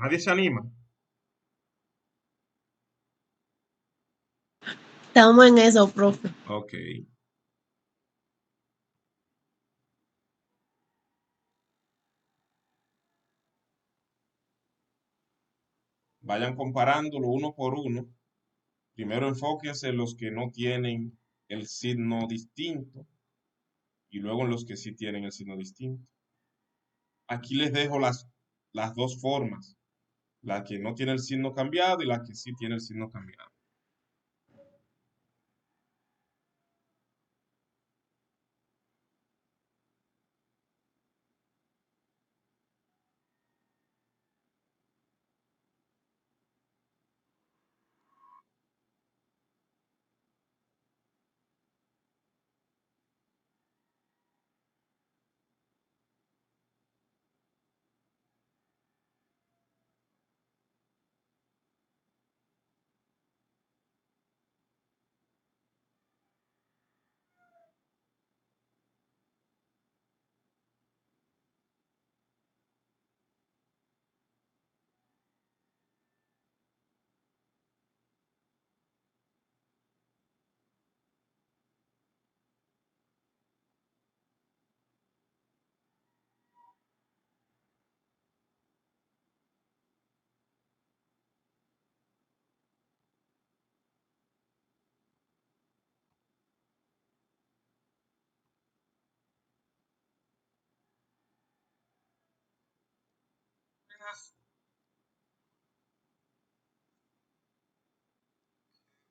¿Nadie se anima? Estamos en eso, profe. Ok. Vayan comparándolo uno por uno. Primero enfóquense en los que no tienen el signo distinto y luego en los que sí tienen el signo distinto. Aquí les dejo las dos formas, la que no tiene el signo cambiado y la que sí tiene el signo cambiado.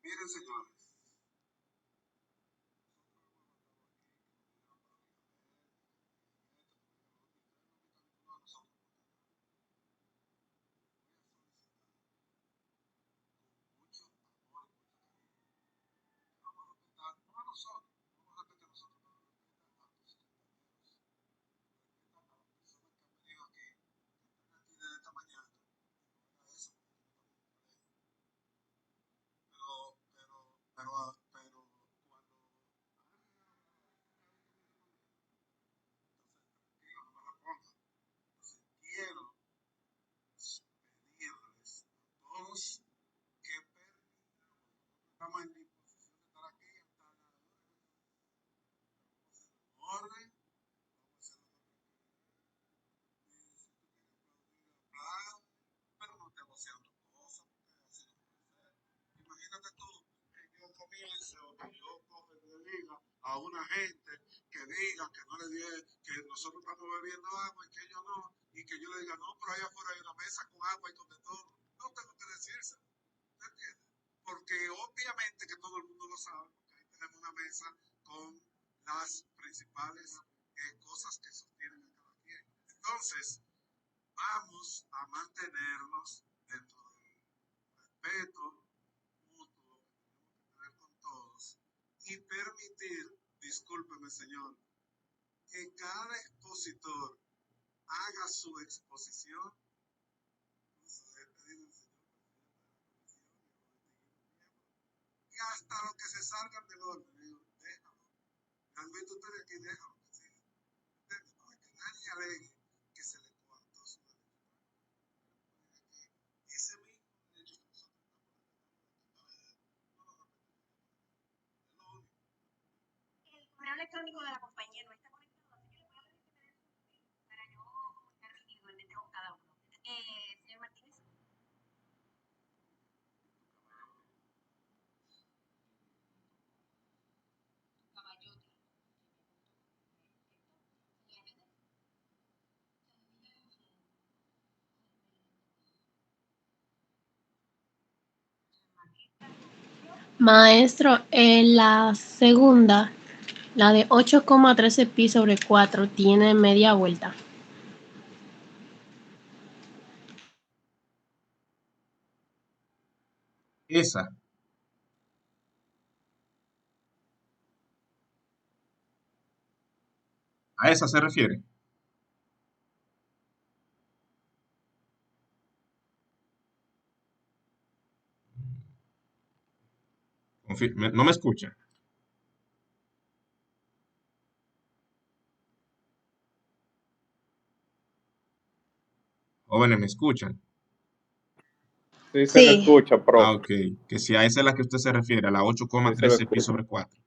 Miren, señores, quiero pedirles a todos que estamos en disposición de estar aquí, estar en orden, pero no te voceando cosas, porque así no puede ser. Imagínate tú que yo comience o que yo coge y le diga a una gente que diga que no le diga que nosotros estamos bebiendo agua y que ellos no, y que yo le diga, no, pero allá afuera hay una mesa con agua y donde todo. No tengo que decirse, ¿me entiendes? Porque obviamente que todo el mundo lo sabe, porque ahí tenemos una mesa con las principales cosas que sostienen a cada quien. Entonces, vamos a mantenernos dentro del respeto mutuo que tenemos que tener con todos y permitir, discúlpeme señor, que cada expositor haga su exposición. Y hasta lo que se salgan del orden, digo, déjalo. Realmente ustedes aquí déjalo que siga. No es que nadie alegue que se le coartó su derecho. Ese mismo derecho que nosotros estamos respetando, no lo respetamos. Es lo único. El correo electrónico de la compañía no está conectado, así que le voy a pedir que me den su email para yo comunicarme individualmente con cada uno. Señor Martínez. Maestro, la segunda, la de 8,13 pi sobre 4, tiene media vuelta. Esa, a esa se refiere. No me escucha. Jóvenes, ¿me escuchan? Sí se le Sí, escucha, Ah, profe. ok. Que si a esa es la que usted se refiere, a la Sí se le 8,13 pi escucha. sobre 4.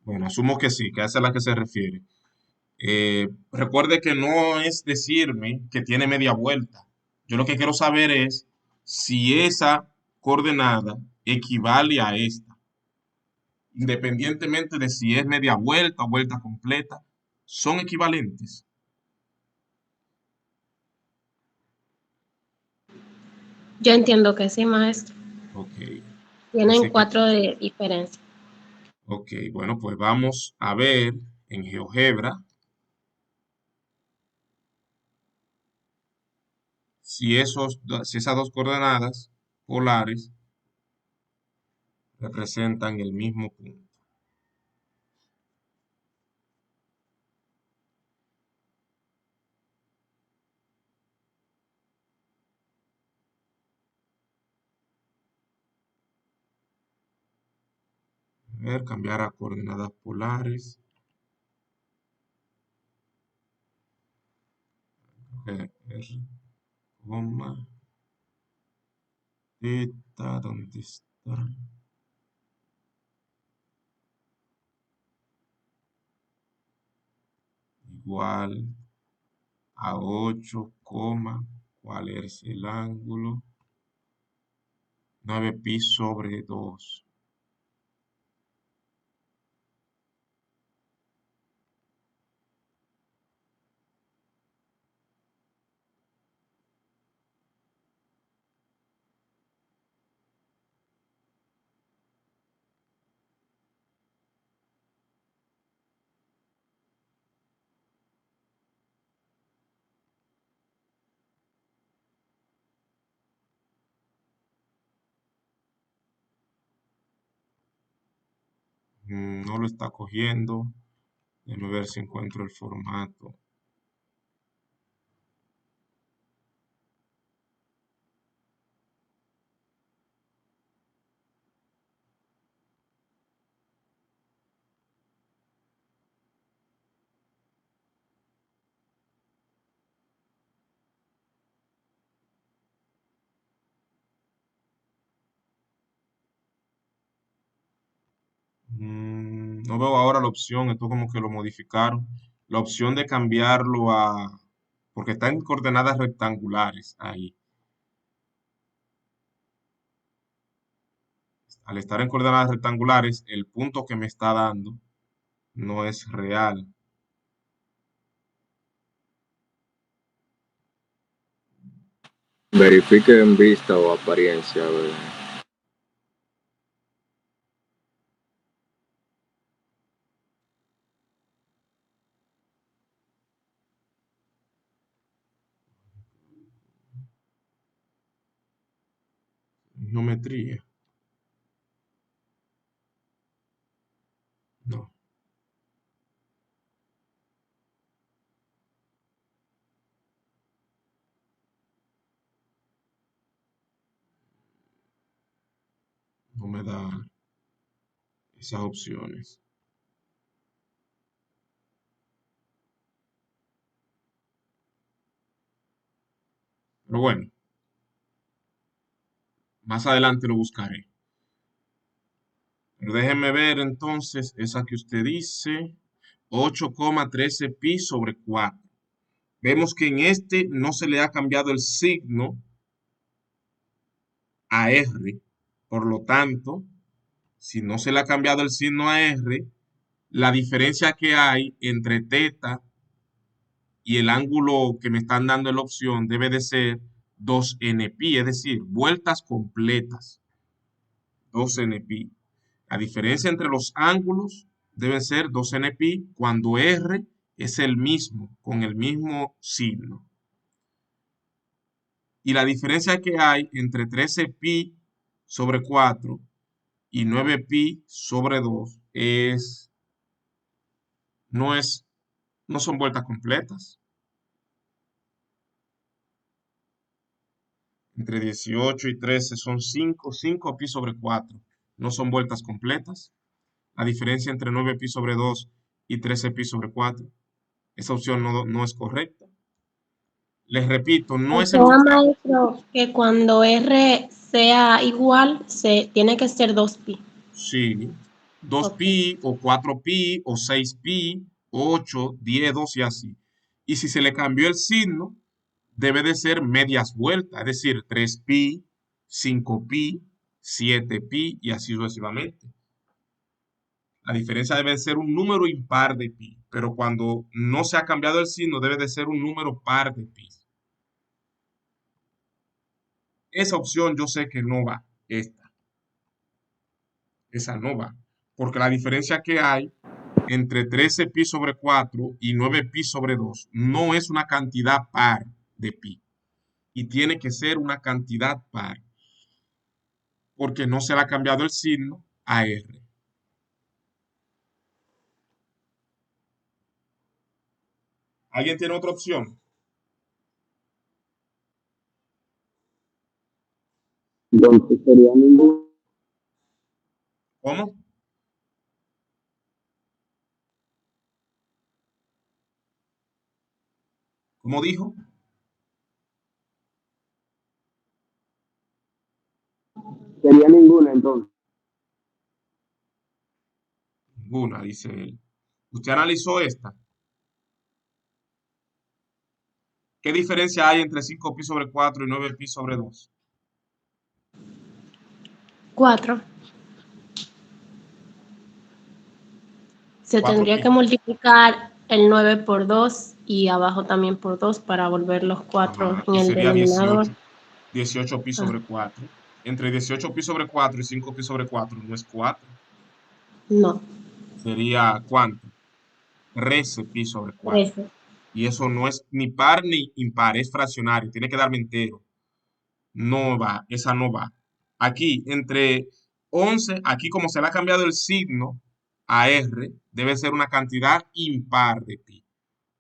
Bueno, asumo que sí, que a esa es la que se refiere. Recuerde que no es decirme que tiene media vuelta. Yo lo que quiero saber es si esa coordenada equivale a esta, independientemente de si es media vuelta o vuelta completa, son equivalentes. yo entiendo que sí, maestro. Ok, Tienen dice que, 4 de diferencia. ok, bueno, pues vamos a ver en GeoGebra si esas dos coordenadas polares representan el mismo punto. A ver, cambiar a coordenadas polares. R, coma, teta, ¿dónde está? Igual a 8, ¿cuál es el ángulo? 9 pi sobre 2. No lo está cogiendo. Déjame ver si encuentro el formato. No veo ahora la opción, esto como que lo modificaron. La opción de cambiarlo a... Porque está en coordenadas rectangulares ahí. Al estar en coordenadas rectangulares, el punto que me está dando no es real. Verifique en vista o apariencia, a ver. Geometría. No. No me da esas opciones. Pero bueno, más adelante lo buscaré. Pero déjenme ver entonces esa que usted dice. 8,13 pi sobre 4. Vemos que en este no se le ha cambiado el signo a R. Por lo tanto, si no se le ha cambiado el signo a R, la diferencia que hay entre teta y el ángulo que me están dando en la opción debe de ser 2npi, es decir, vueltas completas. 2npi. La diferencia entre los ángulos debe ser 2npi cuando R es el mismo, con el mismo signo. Y la diferencia que hay entre 13pi sobre 4 y 9pi sobre 2 no es, no son vueltas completas. Entre 18 y 13 son 5, 5 pi sobre 4. No son vueltas completas. La diferencia entre 9 pi sobre 2 y 13 pi sobre 4. Esa opción no es correcta. Les repito, no O es el sea, octavo. maestro, que cuando R sea igual, tiene que ser 2pi. Sí, 2 Ok. pi o 4 pi o 6 pi, 8, 10, 12 y así. Y si se le cambió el signo, debe de ser medias vueltas, es decir, 3 pi, 5 pi, 7 pi y así sucesivamente. La diferencia debe de ser un número impar de pi, pero cuando no se ha cambiado el signo, debe de ser un número par de pi. Esa opción yo sé que no va, esa no va, porque la diferencia que hay entre 13 pi sobre 4 y 9 pi sobre 2 no es una cantidad par de pi y tiene que ser una cantidad par porque no se le ha cambiado el signo a R. ¿Alguien tiene otra opción? Entonces sería ningún. ¿Cómo? ¿Cómo dijo? Sería ninguna entonces. Ninguna, dice él. ¿Usted analizó esta? ¿Qué diferencia hay entre 5 pi sobre 4 y 9 pi sobre 2? 4. Se 4 tendría pi. que multiplicar el 9 por 2 y abajo también por 2 para volver los 4 Ajá, en y el sería denominador. 18 pi Ah, sobre 4. Entre 18 pi sobre 4 y 5 pi sobre 4 no es 4. no, Sería ¿cuánto? 13 pi sobre 4. 13. Y eso no es ni par ni impar, es fraccionario. Tiene que darme entero. No va, esa no va. Aquí, entre 11, aquí como se le ha cambiado el signo a R, debe ser una cantidad impar de pi.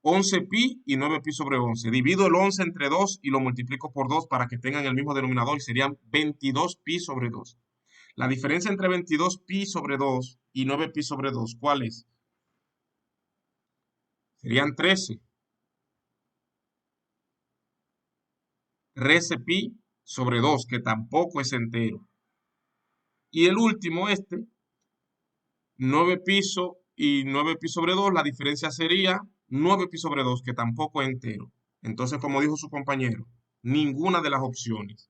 11 pi y 9 pi sobre 11. Divido el 11 entre 2 y lo multiplico por 2 para que tengan el mismo denominador y serían 22 pi sobre 2. La diferencia entre 22 pi sobre 2 y 9 pi sobre 2, ¿cuál es? Serían 13. 13 pi sobre 2, que tampoco es entero. Y el último, 9 pi y 9 pi sobre 2, la diferencia sería 9 pi sobre 2, que tampoco es entero. Entonces, como dijo su compañero, ninguna de las opciones.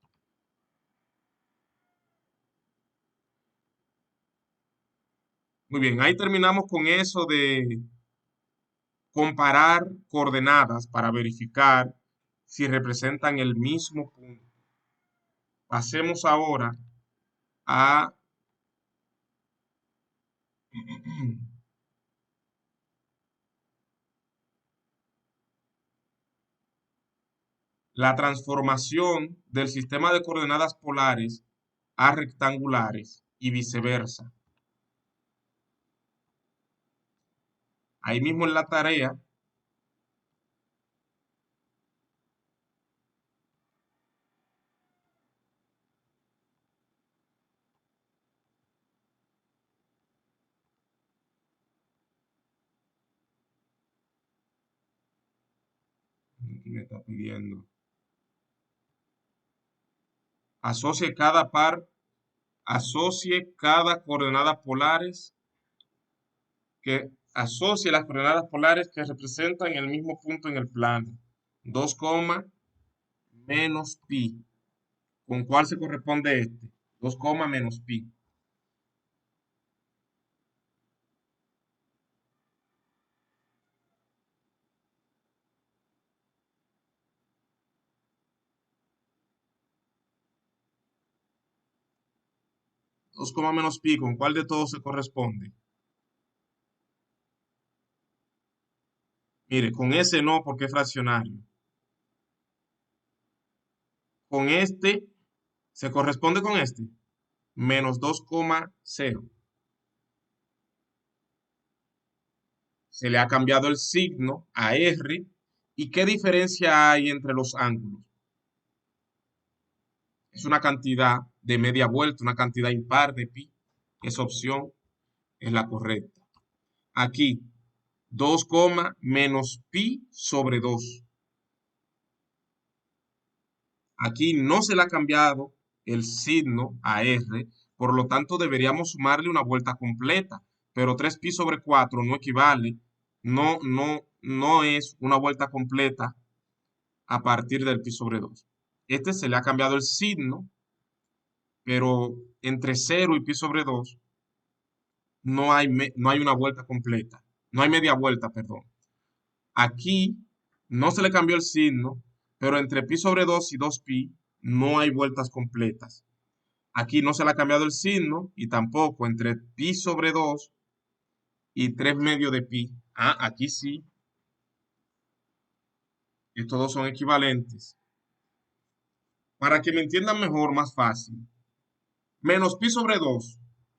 Muy bien, ahí terminamos con eso de comparar coordenadas para verificar si representan el mismo punto. Pasemos ahora a la transformación del sistema de coordenadas polares a rectangulares y viceversa. Ahí mismo en la tarea aquí me está pidiendo asocie cada coordenada polares que asocie las coordenadas polares que representan el mismo punto en el plano. 2, menos pi. ¿Con cuál se corresponde este? 2, menos pi. Dos coma menos pi, ¿con cuál de todos se corresponde? Mire, con ese no, porque es fraccionario. Con este, ¿se corresponde con este? Menos 2,0. Se le ha cambiado el signo a R. ¿Y qué diferencia hay entre los ángulos? Es una cantidad de media vuelta, una cantidad impar de pi. Esa opción es la correcta. Aquí, 2, menos pi sobre 2. Aquí no se le ha cambiado el signo a R, por lo tanto deberíamos sumarle una vuelta completa, pero 3pi sobre 4 no equivale, no es una vuelta completa a partir del pi sobre 2. Este se le ha cambiado el signo, pero entre 0 y pi sobre 2 no hay una vuelta completa, no hay media vuelta, perdón. Aquí no se le cambió el signo, pero entre pi sobre 2 y 2pi no hay vueltas completas. Aquí no se le ha cambiado el signo y tampoco entre pi sobre 2 y 3 medios de pi. Aquí sí. Estos dos son equivalentes. Para que me entiendan mejor, más fácil. Menos pi sobre 2,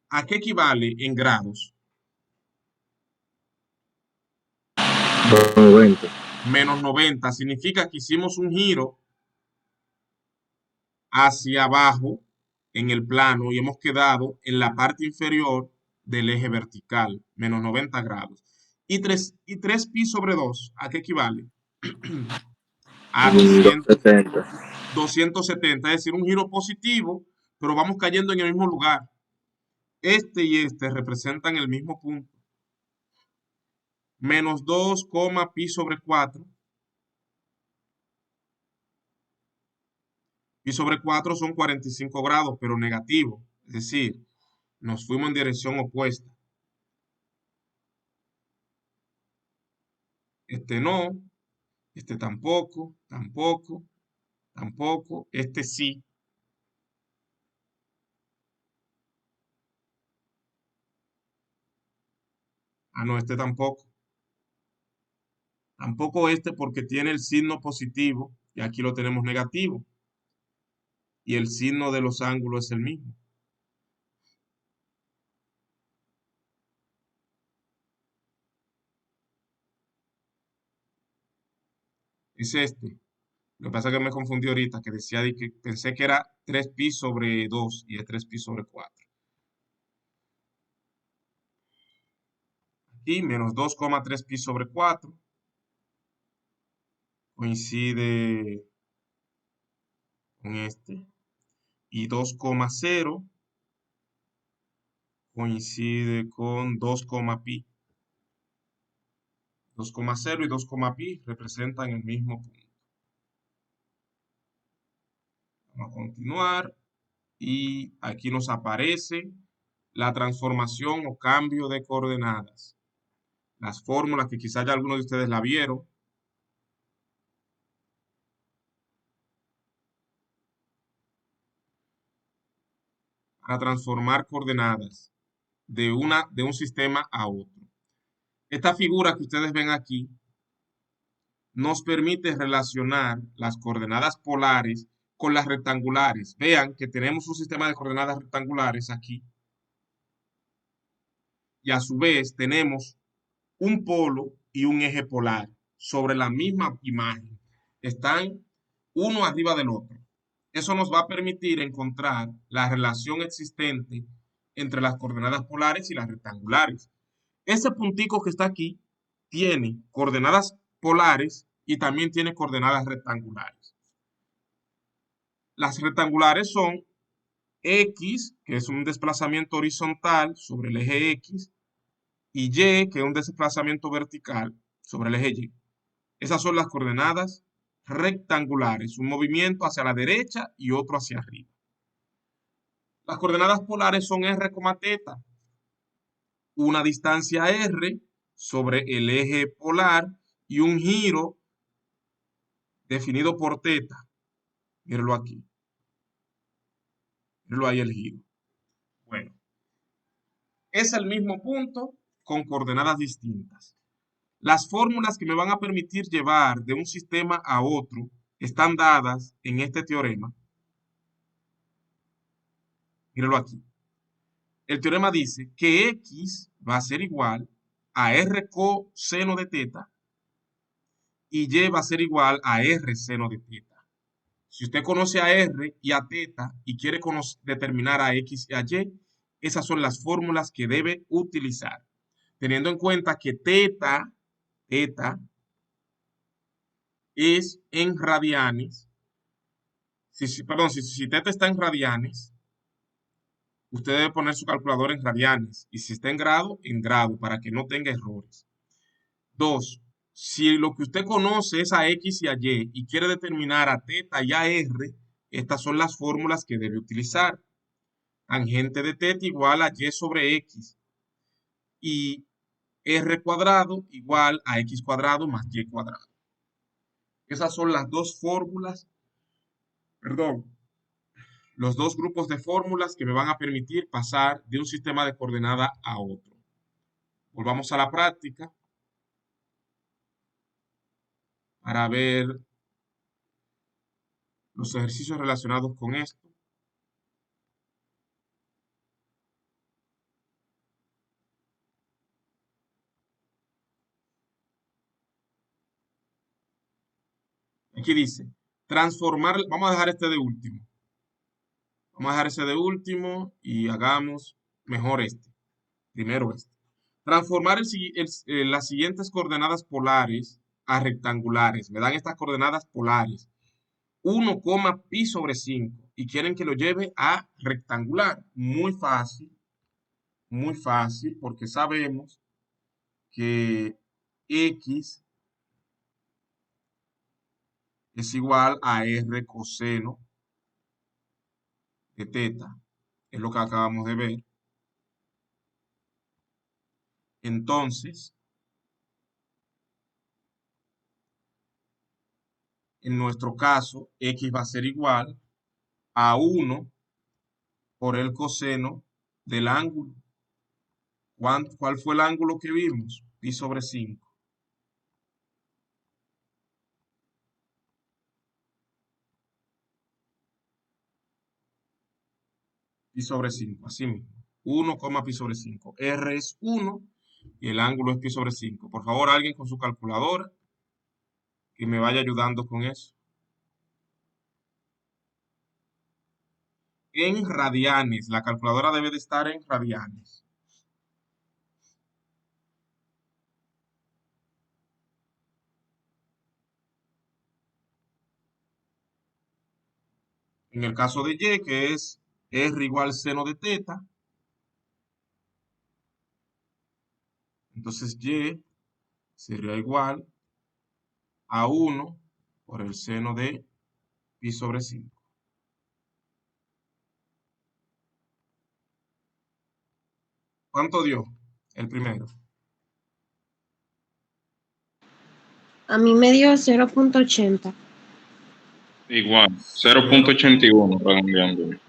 ¿a qué equivale en grados? 90. Menos 90 significa que hicimos un giro hacia abajo en el plano y hemos quedado en la parte inferior del eje vertical, menos 90 grados. Y 3 pi sobre 2, ¿a qué equivale? A 270, es decir, un giro positivo, pero vamos cayendo en el mismo lugar. Este y este representan el mismo punto. Menos 2, pi sobre 4. Pi sobre 4 son 45 grados, pero negativo. Es decir, nos fuimos en dirección opuesta. Este no, este tampoco, tampoco, tampoco, este sí. No, este tampoco. Tampoco este porque tiene el signo positivo y aquí lo tenemos negativo. Y el signo de los ángulos es el mismo. Es este. Lo que pasa es que me confundí ahorita, que decía que pensé que era 3pi sobre 2 y es 3pi sobre 4. Aquí menos 2,3pi sobre 4 coincide con este. Y 2,0 coincide con 2,pi. 2,0 y 2,pi representan el mismo punto. Vamos a continuar. Y aquí nos aparece la transformación o cambio de coordenadas. Las fórmulas que quizás ya algunos de ustedes la vieron. Para transformar coordenadas de un sistema a otro. Esta figura que ustedes ven aquí nos permite relacionar las coordenadas polares con las rectangulares. Vean que tenemos un sistema de coordenadas rectangulares aquí. Y a su vez tenemos un polo y un eje polar sobre la misma imagen. Están uno arriba del otro. Eso nos va a permitir encontrar la relación existente entre las coordenadas polares y las rectangulares. Ese puntico que está aquí tiene coordenadas polares y también tiene coordenadas rectangulares. Las rectangulares son X, que es un desplazamiento horizontal sobre el eje X, y Y, que es un desplazamiento vertical sobre el eje Y. Esas son las coordenadas rectangulares, un movimiento hacia la derecha y otro hacia arriba. Las coordenadas polares son R, θ, una distancia R sobre el eje polar y un giro definido por θ. Mírenlo aquí. Mírenlo ahí el giro. Bueno, es el mismo punto con coordenadas distintas. Las fórmulas que me van a permitir llevar de un sistema a otro están dadas en este teorema. Mírenlo aquí. El teorema dice que X va a ser igual a R coseno de θ y Y va a ser igual a R seno de θ. Si usted conoce a R y a teta y quiere determinar a X y a Y, esas son las fórmulas que debe utilizar. Teniendo en cuenta que teta es en radianes. Perdón, si teta está en radianes, usted debe poner su calculadora en radianes. Y si está en grado, para que no tenga errores. 2. Si lo que usted conoce es a X y a Y y quiere determinar a teta y a R, estas son las fórmulas que debe utilizar. Tangente de teta igual a Y sobre X. Y R cuadrado igual a X cuadrado más Y cuadrado. Esas son las dos fórmulas, los dos grupos de fórmulas que me van a permitir pasar de un sistema de coordenada a otro. Volvamos a la práctica para ver los ejercicios relacionados con esto. Aquí dice, transformar, vamos a dejar este de último. Vamos a dejar ese de último y hagamos mejor este. Primero este. Transformar las siguientes coordenadas polares a rectangulares. Me dan estas coordenadas polares. 1, pi sobre 5. Y quieren que lo lleve a rectangular. Muy fácil, porque sabemos que X es igual a R coseno de teta. Es lo que acabamos de ver. Entonces, en nuestro caso, X va a ser igual a 1 por el coseno del ángulo. ¿Cuál fue el ángulo que vimos? Pi sobre 5. Pi sobre 5, así mismo. 1, pi sobre 5. R es 1 y el ángulo es pi sobre 5. Por favor, alguien con su calculadora que me vaya ayudando con eso. En radianes, la calculadora debe de estar en radianes. En el caso de Y, que es R igual seno de teta, entonces Y sería igual a 1 por el seno de pi sobre 5. ¿Cuánto dio el primero? A mí me dio 0.80. Igual, 0.81 redondeando.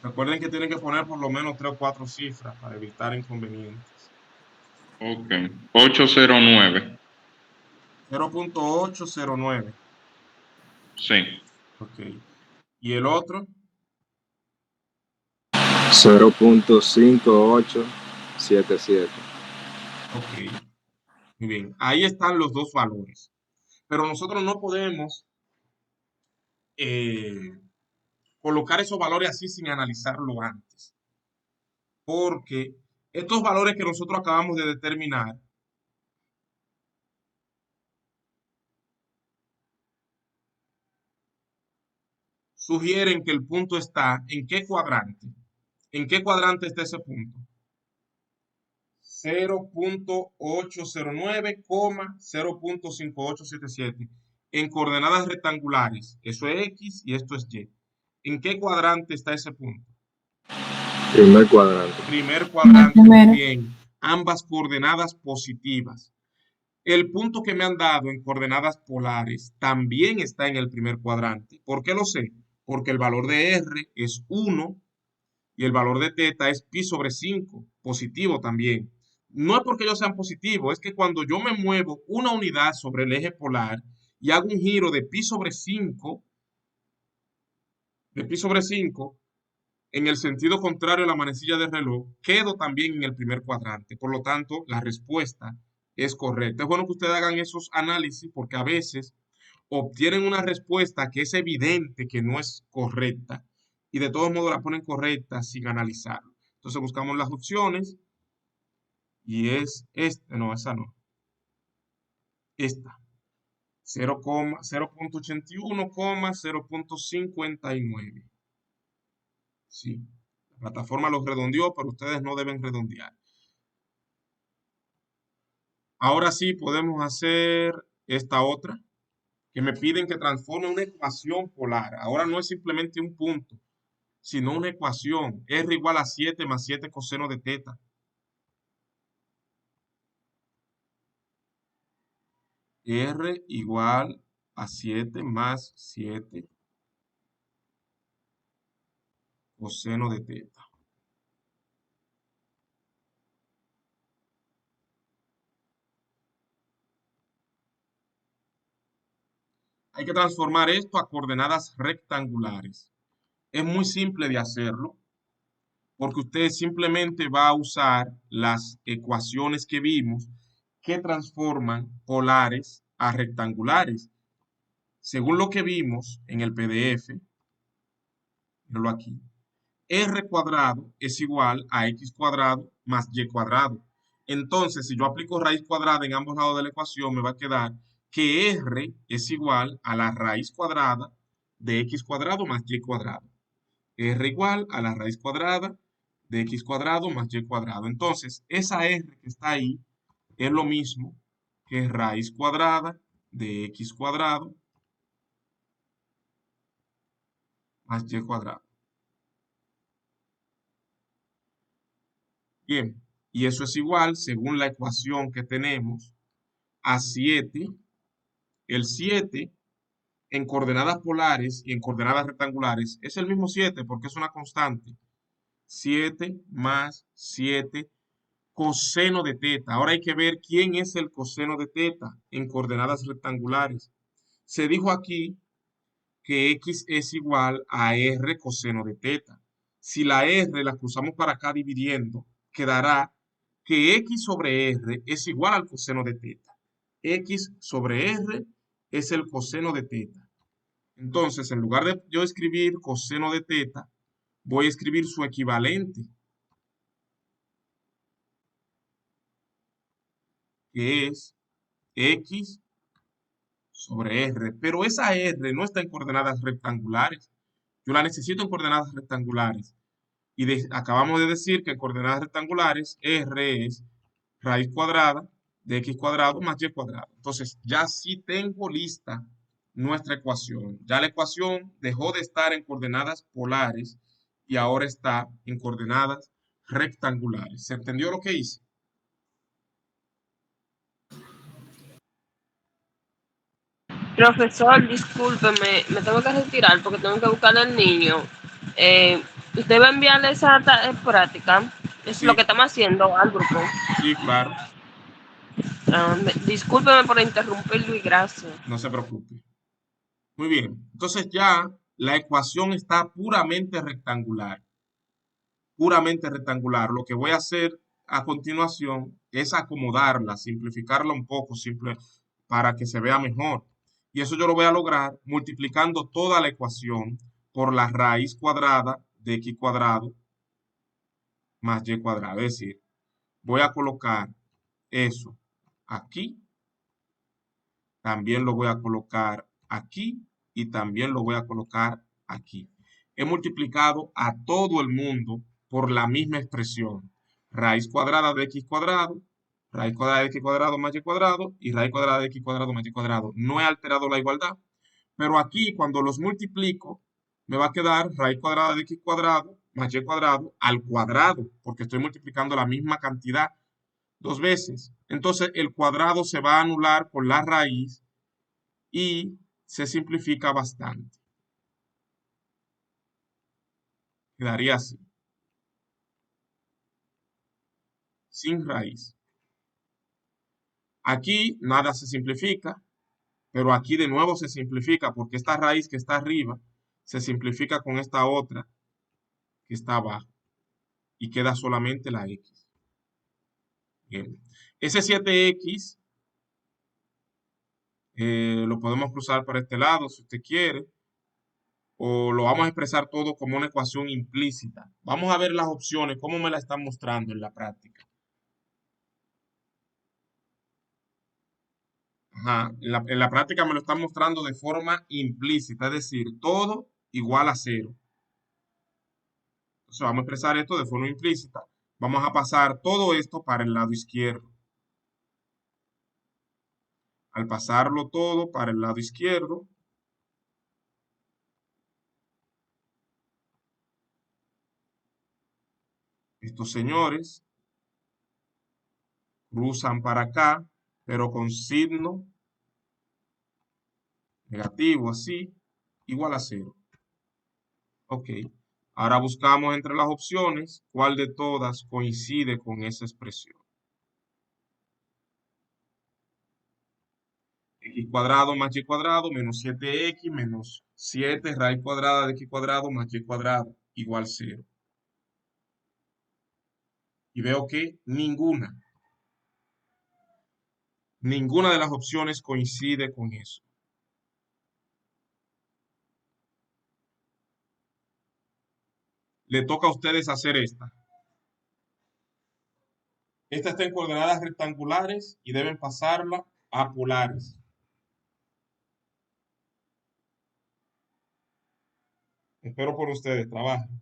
Recuerden que tienen que poner por lo menos 3 o 4 cifras para evitar inconvenientes. Ok, 809. 0.809. Sí. Ok. ¿Y el otro? 0.5877. Ok. Muy bien. Ahí están los dos valores. Pero nosotros no podemos colocar esos valores así sin analizarlo antes. Porque estos valores que nosotros acabamos de determinar sugieren que el punto está ¿en qué cuadrante? ¿En qué cuadrante está ese punto? 0.809, 0.5877 en coordenadas rectangulares. Eso es X y esto es Y. ¿En qué cuadrante está ese punto? Primer cuadrante. Primer cuadrante, Primero. muy bien. Ambas coordenadas positivas. El punto que me han dado en coordenadas polares también está en el primer cuadrante. ¿Por qué lo sé? Porque el valor de R es 1 y el valor de teta es pi sobre 5, positivo también. No es porque ellos sean positivos, es que cuando yo me muevo una unidad sobre el eje polar y hago un giro de pi sobre 5, en el sentido contrario a la manecilla del reloj, quedo también en el primer cuadrante. Por lo tanto, la respuesta es correcta. Es bueno que ustedes hagan esos análisis porque a veces obtienen una respuesta que es evidente que no es correcta y de todos modos la ponen correcta sin analizarlo. Entonces buscamos las opciones y es no, esa no. Esta. 0.81, 0.59. Sí. La plataforma los redondeó, pero ustedes no deben redondear. Ahora sí podemos hacer esta otra, que me piden que transforme una ecuación polar. Ahora no es simplemente un punto, sino una ecuación. R igual a 7 más 7 coseno de teta. R igual a 7 más 7 coseno de teta. Hay que transformar esto a coordenadas rectangulares. Es muy simple de hacerlo, porque usted simplemente va a usar las ecuaciones que vimos que transforman polares a rectangulares. Según lo que vimos en el PDF, míralo aquí, r cuadrado es igual a x cuadrado más y cuadrado. Entonces, si yo aplico raíz cuadrada en ambos lados de la ecuación, me va a quedar que r es igual a la raíz cuadrada de x cuadrado más y cuadrado. R igual a la raíz cuadrada de x cuadrado más y cuadrado. Entonces, esa r que está ahí es lo mismo que raíz cuadrada de x cuadrado más y cuadrado. Bien, y eso es igual, según la ecuación que tenemos, a 7. El 7 en coordenadas polares y en coordenadas rectangulares es el mismo 7 porque es una constante. 7 más 7 coseno de teta. Ahora hay que ver quién es el coseno de teta en coordenadas rectangulares. Se dijo aquí que x es igual a r coseno de teta. Si la r la cruzamos para acá dividiendo, quedará que x sobre r es igual al coseno de teta. X sobre r es el coseno de teta. Entonces, en lugar de yo escribir coseno de teta, voy a escribir su equivalente, que es x sobre r. Pero esa r no está en coordenadas rectangulares. Yo la necesito en coordenadas rectangulares. Y acabamos de decir que en coordenadas rectangulares r es raíz cuadrada de x cuadrado más y cuadrado. Entonces, ya sí tengo lista nuestra ecuación. Ya la ecuación dejó de estar en coordenadas polares y ahora está en coordenadas rectangulares. ¿Se entendió lo que hice? Profesor, discúlpeme, me tengo que retirar porque tengo que buscar al niño. ¿Usted va a enviarle esa práctica? Es lo Sí, que estamos haciendo al grupo. sí, claro. Discúlpeme por interrumpirlo y gracias. No se preocupe. Muy bien. Entonces ya la ecuación está puramente rectangular. Puramente rectangular. Lo que voy a hacer a continuación es acomodarla, simplificarla un poco, para que se vea mejor. Y eso yo lo voy a lograr multiplicando toda la ecuación por la raíz cuadrada de x cuadrado más y cuadrado. Es decir, voy a colocar eso aquí, también lo voy a colocar aquí y también lo voy a colocar aquí. He multiplicado a todo el mundo por la misma expresión. Raíz cuadrada de x cuadrado, raíz cuadrada de x cuadrado más y cuadrado y raíz cuadrada de x cuadrado más y cuadrado. No he alterado la igualdad, pero aquí cuando los multiplico me va a quedar raíz cuadrada de x cuadrado más y cuadrado al cuadrado, porque estoy multiplicando la misma cantidad dos veces. Entonces el cuadrado se va a anular por la raíz y se simplifica bastante. Quedaría así. Sin raíz. Aquí nada se simplifica, pero aquí de nuevo se simplifica porque esta raíz que está arriba se simplifica con esta otra que está abajo y queda solamente la x. Bien. Ese 7x Lo podemos cruzar para este lado si usted quiere, o lo vamos a expresar todo como una ecuación implícita. Vamos a ver las opciones, cómo me la están mostrando en la práctica. Ajá, en la práctica me lo están mostrando de forma implícita, es decir, todo igual a cero. Entonces vamos a expresar esto de forma implícita. Vamos a pasar todo esto para el lado izquierdo. Al pasarlo todo para el lado izquierdo, estos señores cruzan para acá, pero con signo negativo, así, igual a cero. Ok. Ahora buscamos entre las opciones cuál de todas coincide con esa expresión. X cuadrado más y cuadrado menos 7x menos 7 raíz cuadrada de x cuadrado más y cuadrado igual 0. Y veo que ninguna de las opciones coincide con eso. Le toca a ustedes hacer esta. Esta está en coordenadas rectangulares y deben pasarla a polares. Espero por ustedes, trabajen.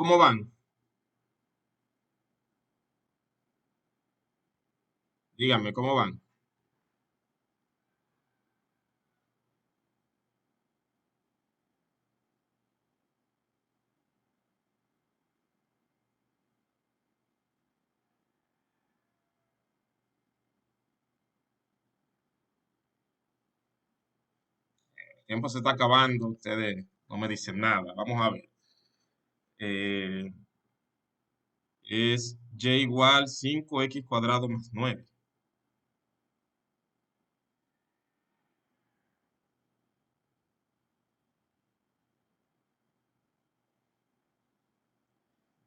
¿Cómo van? Díganme, ¿cómo van? El tiempo se está acabando, ustedes no me dicen nada. Vamos a ver. Eh, es y igual 5x cuadrado más 9.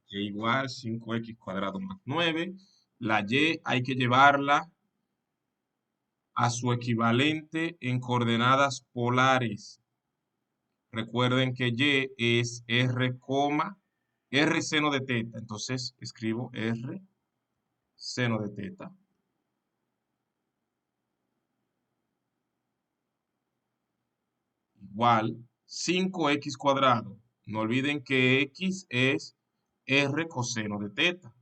Y igual 5x cuadrado más 9. La y hay que llevarla a su equivalente en coordenadas polares. Recuerden que y es r, r seno de teta. Entonces escribo r seno de teta. Igual 5x cuadrado. No olviden que x es r coseno de teta.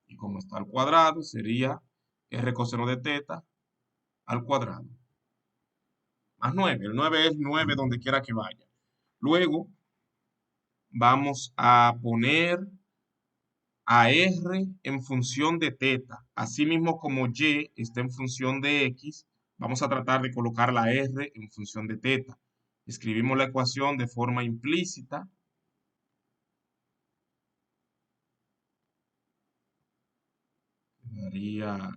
Y como está al cuadrado, sería r coseno de teta al cuadrado. Más 9. El 9 es 9 donde quiera que vaya. Luego vamos a poner a r en función de teta. Asimismo como y está en función de x, vamos a tratar de colocar la r en función de teta. Escribimos la ecuación de forma implícita. Quedaría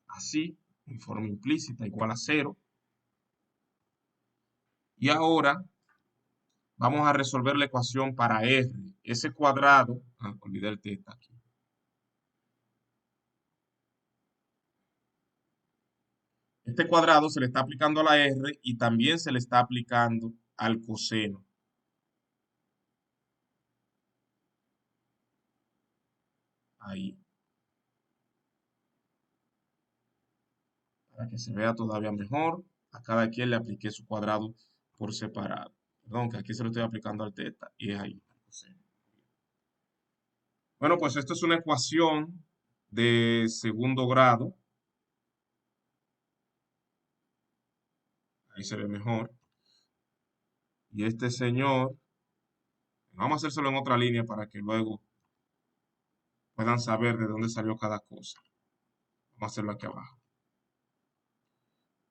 así, en forma implícita, igual a 0. Y ahora vamos a resolver la ecuación para r. Ese cuadrado, olvidé el teta aquí. Este cuadrado se le está aplicando a la r y también se le está aplicando al coseno. Ahí. Para que se vea todavía mejor, a cada quien le apliqué su cuadrado por separado. Perdón, que aquí se lo estoy aplicando al teta y es ahí. Bueno, pues esto es una ecuación de segundo grado. Ahí se ve mejor. Y este señor, vamos a hacérselo en otra línea para que luego puedan saber de dónde salió cada cosa. Vamos a hacerlo aquí abajo.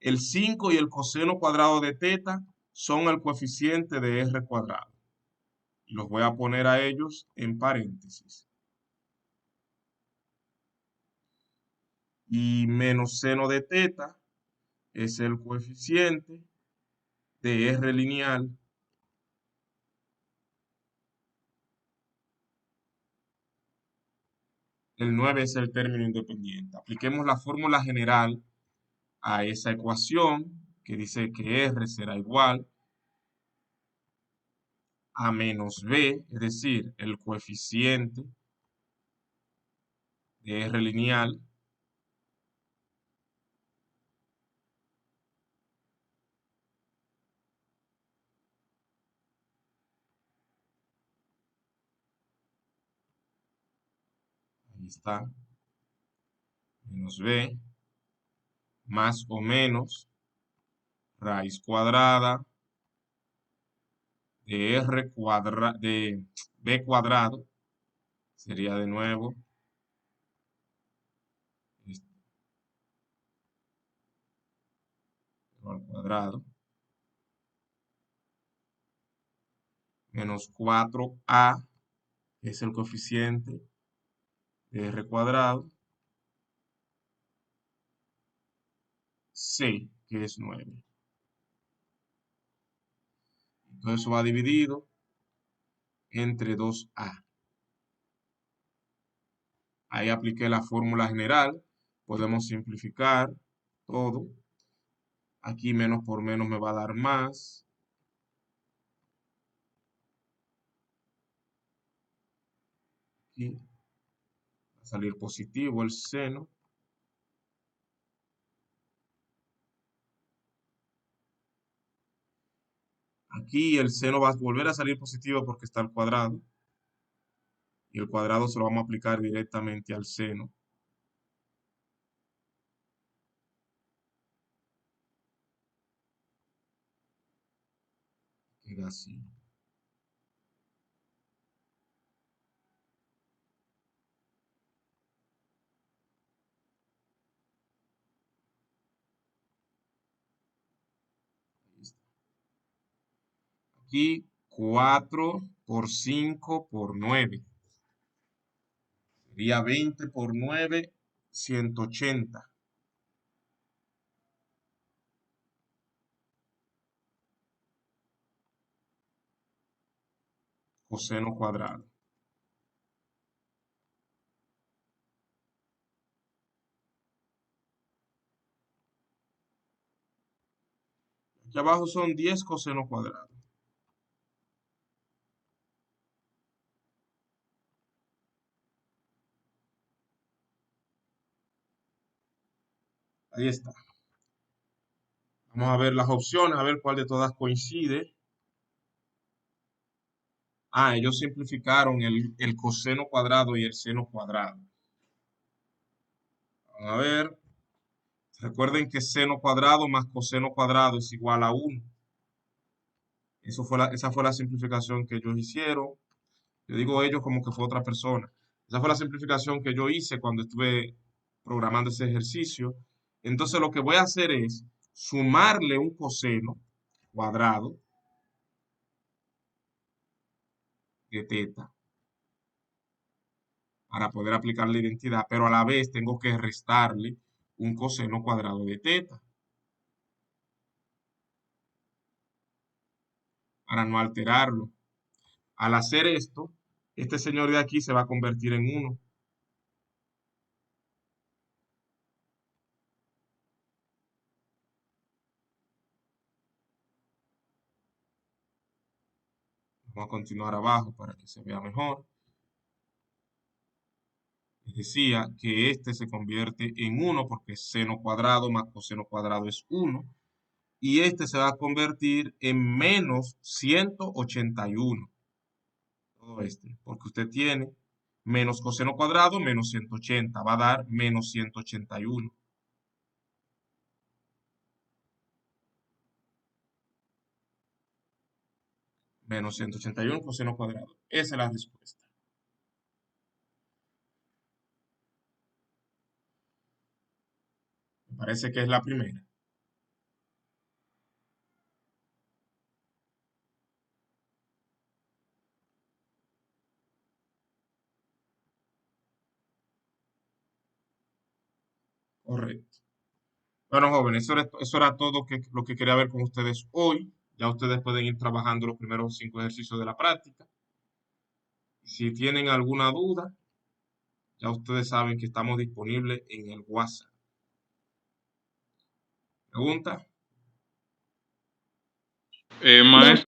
El 5 y el coseno cuadrado de teta son el coeficiente de r cuadrado. Y los voy a poner a ellos en paréntesis. Y menos seno de teta es el coeficiente de r lineal el 9 es el término independiente. Apliquemos la fórmula general a esa ecuación que dice que r será igual a menos b, es decir, el coeficiente de r lineal ahí está, menos b, más o menos raíz cuadrada de r cuadrado, de b cuadrado, sería de nuevo al cuadrado, menos 4a, que es el coeficiente de r cuadrado, c, que es 9. Entonces eso va dividido entre 2a. Ahí apliqué la fórmula general. Podemos simplificar todo. Aquí menos por menos me va a dar más. Aquí va a salir positivo el seno. Aquí el seno va a volver a salir positivo porque está al cuadrado. Y el cuadrado se lo vamos a aplicar directamente al seno. Queda así. Aquí 4 por 5 por 9. Sería 20 por 9, 180. Coseno cuadrado. Aquí abajo son 10 coseno cuadrado. Ahí está. Vamos a ver las opciones, a ver cuál de todas coincide. Ellos simplificaron el coseno cuadrado y el seno cuadrado. Vamos a ver. Recuerden que seno cuadrado más coseno cuadrado es igual a 1. Esa fue la simplificación que ellos hicieron. Yo digo ellos como que fue otra persona. Esa fue la simplificación que yo hice cuando estuve programando ese ejercicio. Entonces lo que voy a hacer es sumarle un coseno cuadrado de teta para poder aplicar la identidad, pero a la vez tengo que restarle un coseno cuadrado de teta para no alterarlo. Al hacer esto, este señor de aquí se va a convertir en 1. Vamos a continuar abajo para que se vea mejor. Les decía que este se convierte en 1 porque seno cuadrado más coseno cuadrado es 1. Y este se va a convertir en menos 181. Todo este, porque usted tiene menos coseno cuadrado menos 180. Va a dar menos 181. Menos 181 coseno cuadrado. Esa es la respuesta. Me parece que es la primera. Correcto. Bueno, jóvenes, eso era todo lo que quería ver con ustedes hoy. Ya ustedes pueden ir trabajando los primeros 5 ejercicios de la práctica. Si tienen alguna duda, ya ustedes saben que estamos disponibles en el WhatsApp. ¿Pregunta? Maestro.